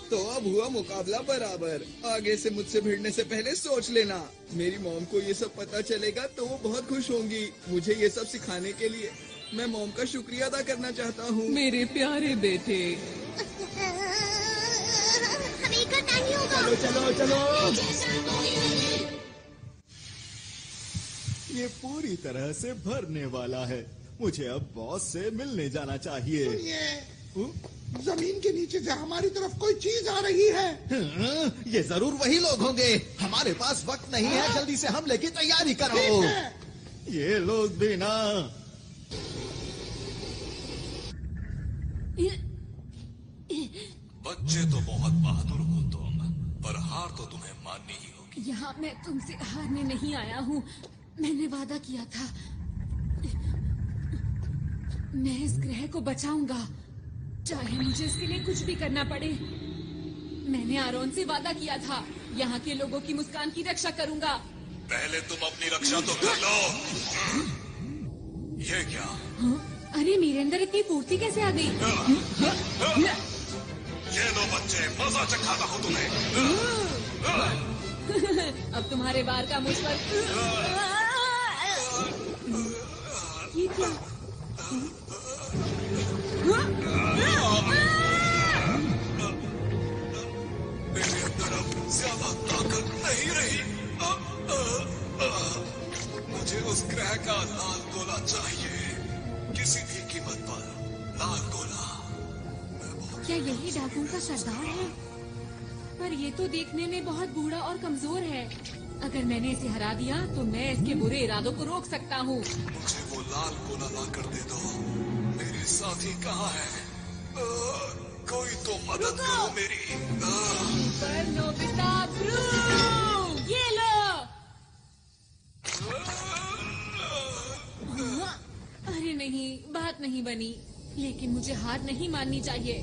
तो अब हुआ मुकाबला बराबर। आगे से मुझसे भिड़ने से पहले सोच लेना। मेरी मॉम को ये सब पता चलेगा तो वो बहुत खुश होंगी। मुझे ये सब सिखाने के लिए मैं मॉम का शुक्रिया अदा करना चाहता हूँ। मेरे प्यारे बेटे। हमें इकट्ठा नहीं होगा। चलो चलो चलो। ये पूरी तरह से भरने वाला है। मुझे अब बॉस से मिलने जाना चाहिए। जमीन के नीचे से हमारी तरफ कोई चीज आ रही है। ये जरूर वही लोग होंगे। हमारे पास वक्त नहीं है, जल्दी से हमले की तैयारी करो। ये लोग भी ना। बच्चे तो बहुत बहादुर हो तुम, पर हार तो तुम्हें माननी ही होगी। यहाँ मैं तुमसे हारने नहीं आया हूँ। मैंने वादा किया था, मैं इस ग्रह को बचाऊंगा, चाहे मुझे इसके लिए कुछ भी करना पड़े। मैंने आरोन से वादा किया था, यहाँ के लोगों की मुस्कान की रक्षा करूंगा। पहले तुम अपनी रक्षा तो कर लो। ये क्या? अरे मेरे अंदर इतनी फुर्ती कैसे आ गई? ये लो बच्चे, मजा चखाता हूँ तुम्हें। अब तुम्हारे बार का मुझ पर। ये क्या? मेरे अंदर अब ज्यादा ताकत नहीं रही। मुझे उस ग्रह का लाल गोला चाहिए, किसी भी कीमत पर लाल गोला। क्या यही डाकुओं का सरदार है? पर ये तो देखने में बहुत बूढ़ा और कमजोर है। अगर मैंने इसे हरा दिया तो मैं इसके बुरे इरादों को रोक सकता हूँ। मुझे वो लाल गोला ला कर दे दो। मेरे मेरे साथी कहाँ है? कोई तो मदद करो मेरी। सुपर नोबिता ब्रू, ये लो। अरे नहीं, बात नहीं बनी, लेकिन मुझे हार नहीं माननी चाहिए।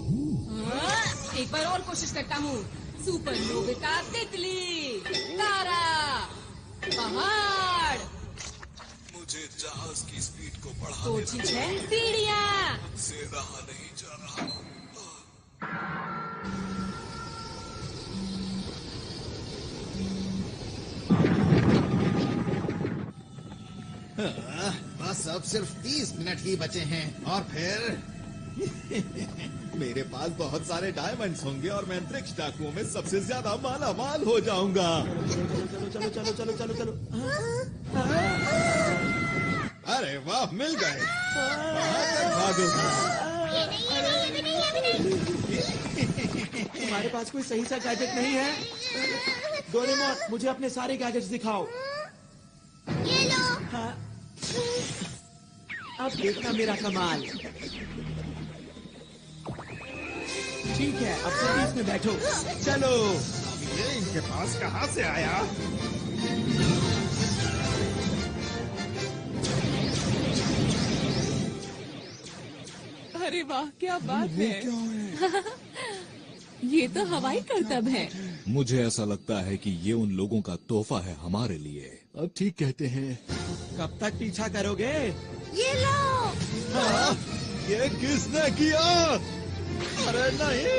एक बार और कोशिश करता हूँ। सुपर नोबिता तितली, तारा, पहाड़, मुझे जहाज की स्पीड को बढ़ाने कोचिंग है, सीढ़ियाँ। से रहा नहीं जा रहा। बस अब सिर्फ 30 मिनट ही बचे हैं और फिर मेरे पास बहुत सारे डायमंड्स होंगे और मैं अंतरिक्ष डाकुओं में सबसे ज्यादा माला माल हो जाऊंगा। चलो चलो चलो चलो चलो चलो। अरे वाह, मिल गए। वहाँ तक भागोगे। तुम्हारे पास कोई सही सा गैजेट नहीं है? डोरेमोन, मुझे अपने सारे गैजेट्स दिखाओ। ये लो। हाँ। अब देखना मेरा कमाल। ठीक है, अब जल्दी इसमें बैठो। चलो। ये इनके पास कहाँ से आया? अरे वाह, क्या बात है। ये तो हवाई करतब है। मुझे ऐसा लगता है कि ये उन लोगों का तोहफा है हमारे लिए। अब ठीक कहते हैं। कब तक पीछा करोगे? ये लो। हाँ, ये किसने किया? अरे नहीं।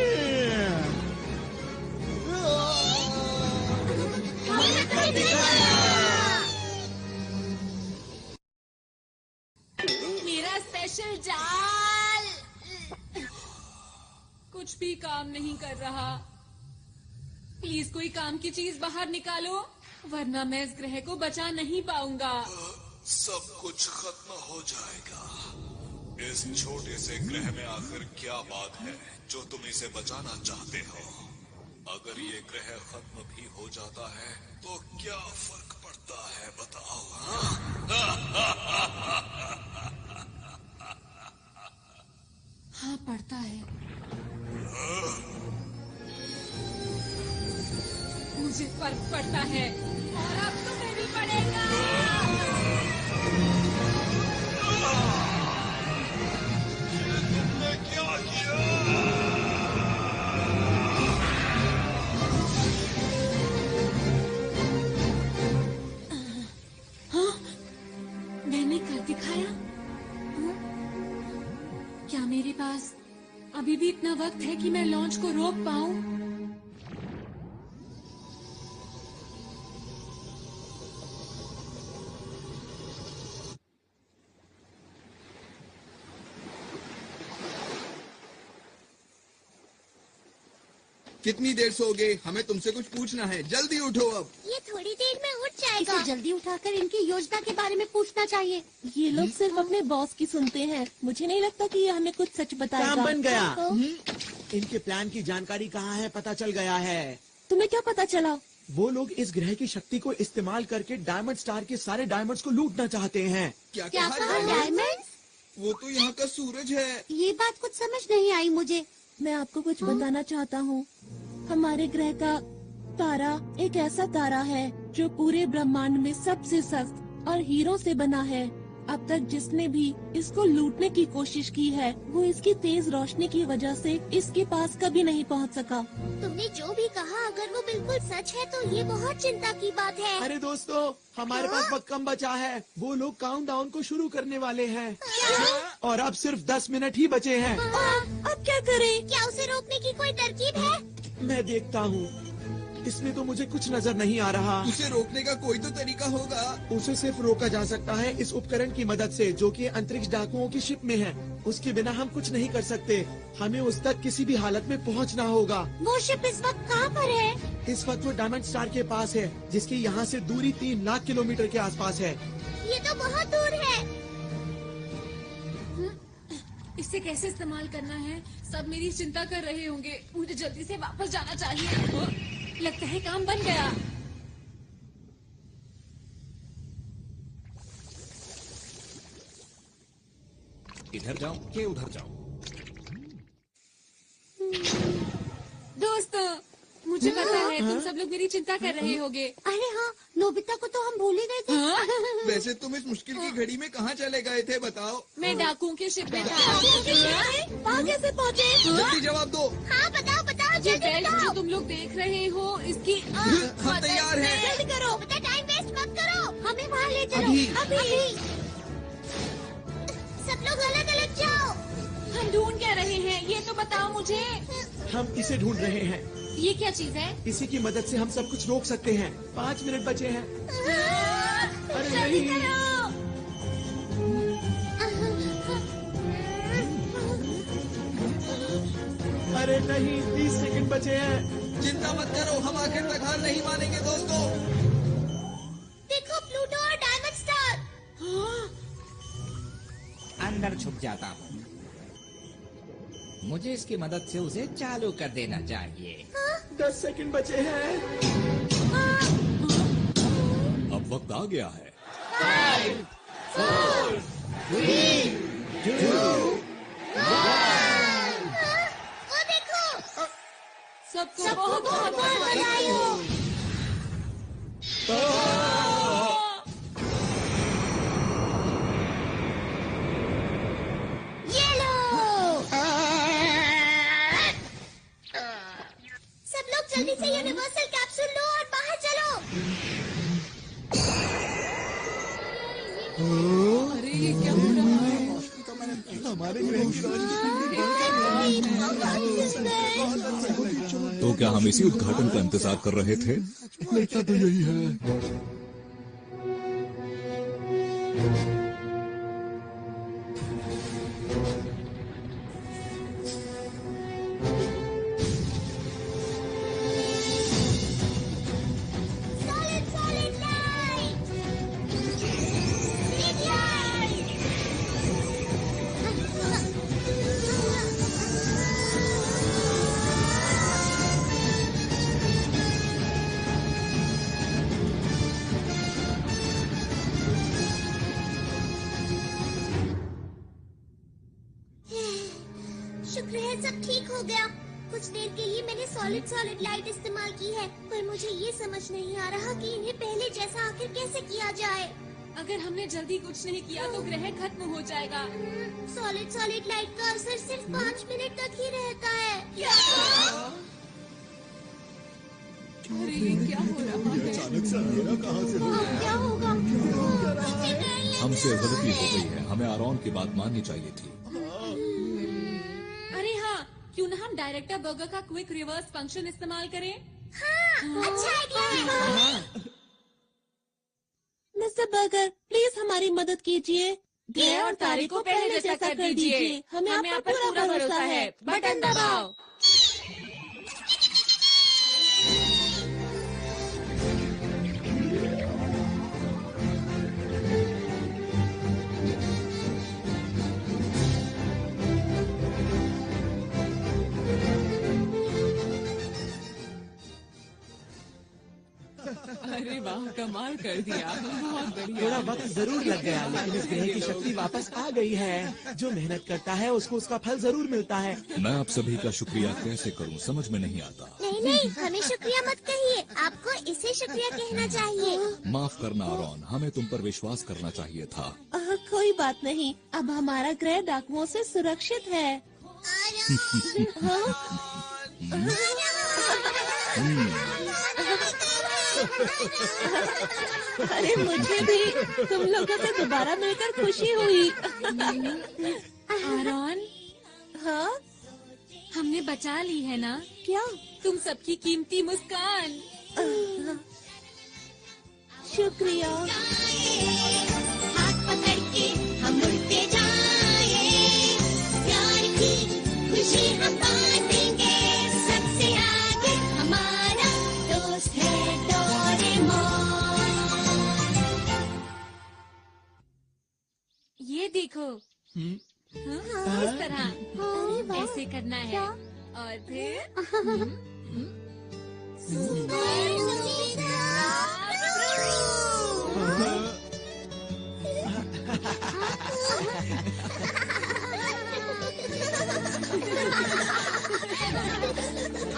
मेरा स्पेशल जाल कुछ भी काम नहीं कर रहा। प्लीज कोई काम की चीज बाहर निकालो, वरना मैं इस ग्रह को बचा नहीं पाऊंगा। सब कुछ खत्म हो जाएगा। इस छोटे से ग्रह में आखिर क्या बात है जो तुम इसे बचाना चाहते हो? अगर ये ग्रह खत्म भी हो जाता है तो क्या फर्क पड़ता है, बताओ? हाँ, पड़ता है। मुझे फर्क पड़ता है और अब तुम्हें भी पड़ेगा। तुमने क्या किया? हाँ, मैंने कर दिखाया। हाँ? क्या मेरे पास अभी भी इतना वक्त है कि मैं लॉन्च को रोक पाऊं? कितनी देर सोओगे? हमें तुमसे कुछ पूछना है, जल्दी उठो अब। ये थोड़ी देर में उठ जाएगा। इसे जल्दी उठाकर इनकी योजना के बारे में पूछना चाहिए। ये लोग सिर्फ अपने बॉस की सुनते हैं। मुझे नहीं लगता कि ये हमें कुछ सच बताएगा। काम बन गया। तो? इनके प्लान की जानकारी कहाँ है, पता चल गया है। तुम्हें क्या पता चला? वो लोग इस ग्रह की शक्ति को इस्तेमाल करके डायमंड स्टार के सारे डायमंड्स को लूटना चाहते हैं। क्या क्या कहा? डायमंड? वो तो यहाँ का सूरज है। ये बात कुछ समझ नहीं आई मुझे। मैं आपको कुछ बताना चाहता हूँ। हमारे ग्रह का तारा एक ऐसा तारा है जो पूरे ब्रह्मांड में सबसे सख्त और हीरो से बना है। अब तक जिसने भी इसको लूटने की कोशिश की है वो इसकी तेज रोशनी की वजह से इसके पास कभी नहीं पहुंच सका। तुमने जो भी कहा अगर वो बिल्कुल सच है तो ये बहुत चिंता की बात है। अरे दोस्तों, हमारे पास वक्त कम बचा है। वो लोग काउंटडाउन को शुरू करने वाले हैं और अब सिर्फ 10 मिनट ही बचे हैं। अब क्या करें? क्या उसे रोकने की कोई तरकीब है? मैं देखता हूँ। इसमें तो मुझे कुछ नजर नहीं आ रहा। उसे रोकने का कोई तो तरीका होगा। उसे सिर्फ रोका जा सकता है इस उपकरण की मदद से जो कि अंतरिक्ष डाकुओं की शिप में है। उसके बिना हम कुछ नहीं कर सकते। हमें उस तक किसी भी हालत में पहुंचना होगा। वो शिप इस वक्त कहाँ पर है? इस वक्त वो डायमंड स्टार के पास है, जिसकी यहाँ से दूरी 3 लाख किलोमीटर के आसपास है। ये तो बहुत दूर है। इसे कैसे इस्तेमाल करना है, सब मेरी चिंता कर रहे होंगे। मुझे जल्दी से वापस जाना चाहिए। लगता है काम बन गया। इधर जाऊं कि उधर जाऊं? दोस्तों, मुझे पता है तुम सब लोग मेरी चिंता कर रहे होगे। अरे हाँ, नोबिता को तो हम भूल ही गए थे। वैसे तुम इस मुश्किल की घड़ी में कहाँ चले गए थे बताओ? मैं डाकुओं के शिप में था। वहाँ कैसे पहुँचे? जल्दी जवाब दो। हाँ बताओ बताओ ये जल्दी बेल्ट बताओ। जो तुम लोग देख रहे हो, इसकी हम तैयार हैं। जल्दी करो, बेटा टाइम वेस्ट मत करो, हमें वहाँ ले चलो अभी। अभी। सब लोग अलग अलग जाओ। हम ढूंढ क्या रहे हैं, ये तो बताओ मुझे। हम इसे ढूंढ रहे हैं। ये क्या चीज है? इसी की मदद से हम सब कुछ रोक सकते हैं। 5 मिनट बचे हैं। अरे जल्दी नहीं। करो। अरे नहीं, 30 सेकंड बचे हैं। चिंता मत करो, हम आखिर तक हार नहीं मानेंगे दोस्तों। देखो प्लूटो और डायमंड स्टार। अंदर छुप जाता हूँ। मुझे इसकी मदद से उसे चालू कर देना चाहिए। 10 सेकंड बचे हैं। अब वक्त आ गया है। 5, 4, 3, 2, 1। वो देखो। सबको बहुत बहुत बधाई हो। ये लो। सब लोग जल्दी से यूनिवर्सल कैप्सूल लो और बाहर चलो। अरे ये क्या हो रहा है? हमारे ग्रह की तो क्या हम इसी उद्घाटन का इंतजार कर रहे थे? लगता तो यही है। Solid, solid light. Big light. शुक्र है सब ठीक हो गया। कुछ देर के लिए मैंने सॉलिड लाइट इस्तेमाल की है, पर मुझे ये समझ नहीं आ रहा कि इन्हें पहले जैसा आखिर कैसे किया जाए। अगर हमने जल्दी कुछ नहीं किया तो ग्रह खत्म हो जाएगा। सॉलिड लाइट का असर सिर्फ 5 मिनट तक ही रहता है। अरे ये क्या हो रहा है? अचानक से अंधेरा कहाँ से हो गया? क्या होगा? हमसे गलती हो गई है, हमें आरोन की बात माननी चाहिए थी। अरे हाँ, क्यों ना हम डायरेक्टर बर्गर का क्विक रिवर्स फंक्शन इस्तेमाल करें? हाँ, अच्छा आइडिया है। मिस्टर बर्गर, प्लीज हमारी मदद कीजिए। ग्रह और तारे को पहले जैसा कर दीजिए। हमें आप पर पूरा भरोसा है। बटन दबाओ। अरे वाह, कमाल कर दिया, बहुत बढ़िया। थोड़ा वक्त जरूर लग गया, लेकिन इस ग्रह की शक्ति वापस आ गई है। जो मेहनत करता है उसको उसका फल जरूर मिलता है। मैं आप सभी का शुक्रिया कैसे करूं, समझ में नहीं आता। नहीं, हमें शुक्रिया मत कहिए, आपको इसे शुक्रिया कहना चाहिए। माफ करना आरोन, हमें तुम पर विश्वास करना चाहिए था। कोई बात नहीं, अब हमारा ग्रह डाकुओं से सुरक्षित है। अरे मुझे भी तुम लोगों से दोबारा मिलकर खुशी हुई। आरोन, हाँ, हमने बचा ली है ना? क्या? तुम सबकी कीमती मुस्कान। शुक्रिया। हाथ पकड़ के हम उड़ते जाएं, प्यार की खुशी हम बांटेंगे। सबसे आगे हमारा दोस्त है डोरेमोन। ये देखो, हाँ, इस तरह ऐसे करना है और फिर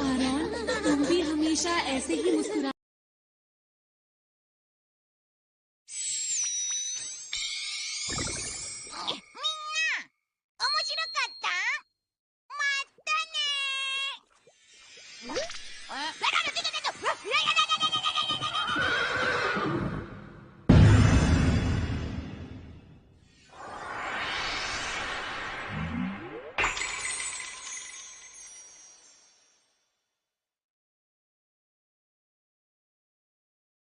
आरोन, तुम भी हमेशा ऐसे ही मुस्कुरा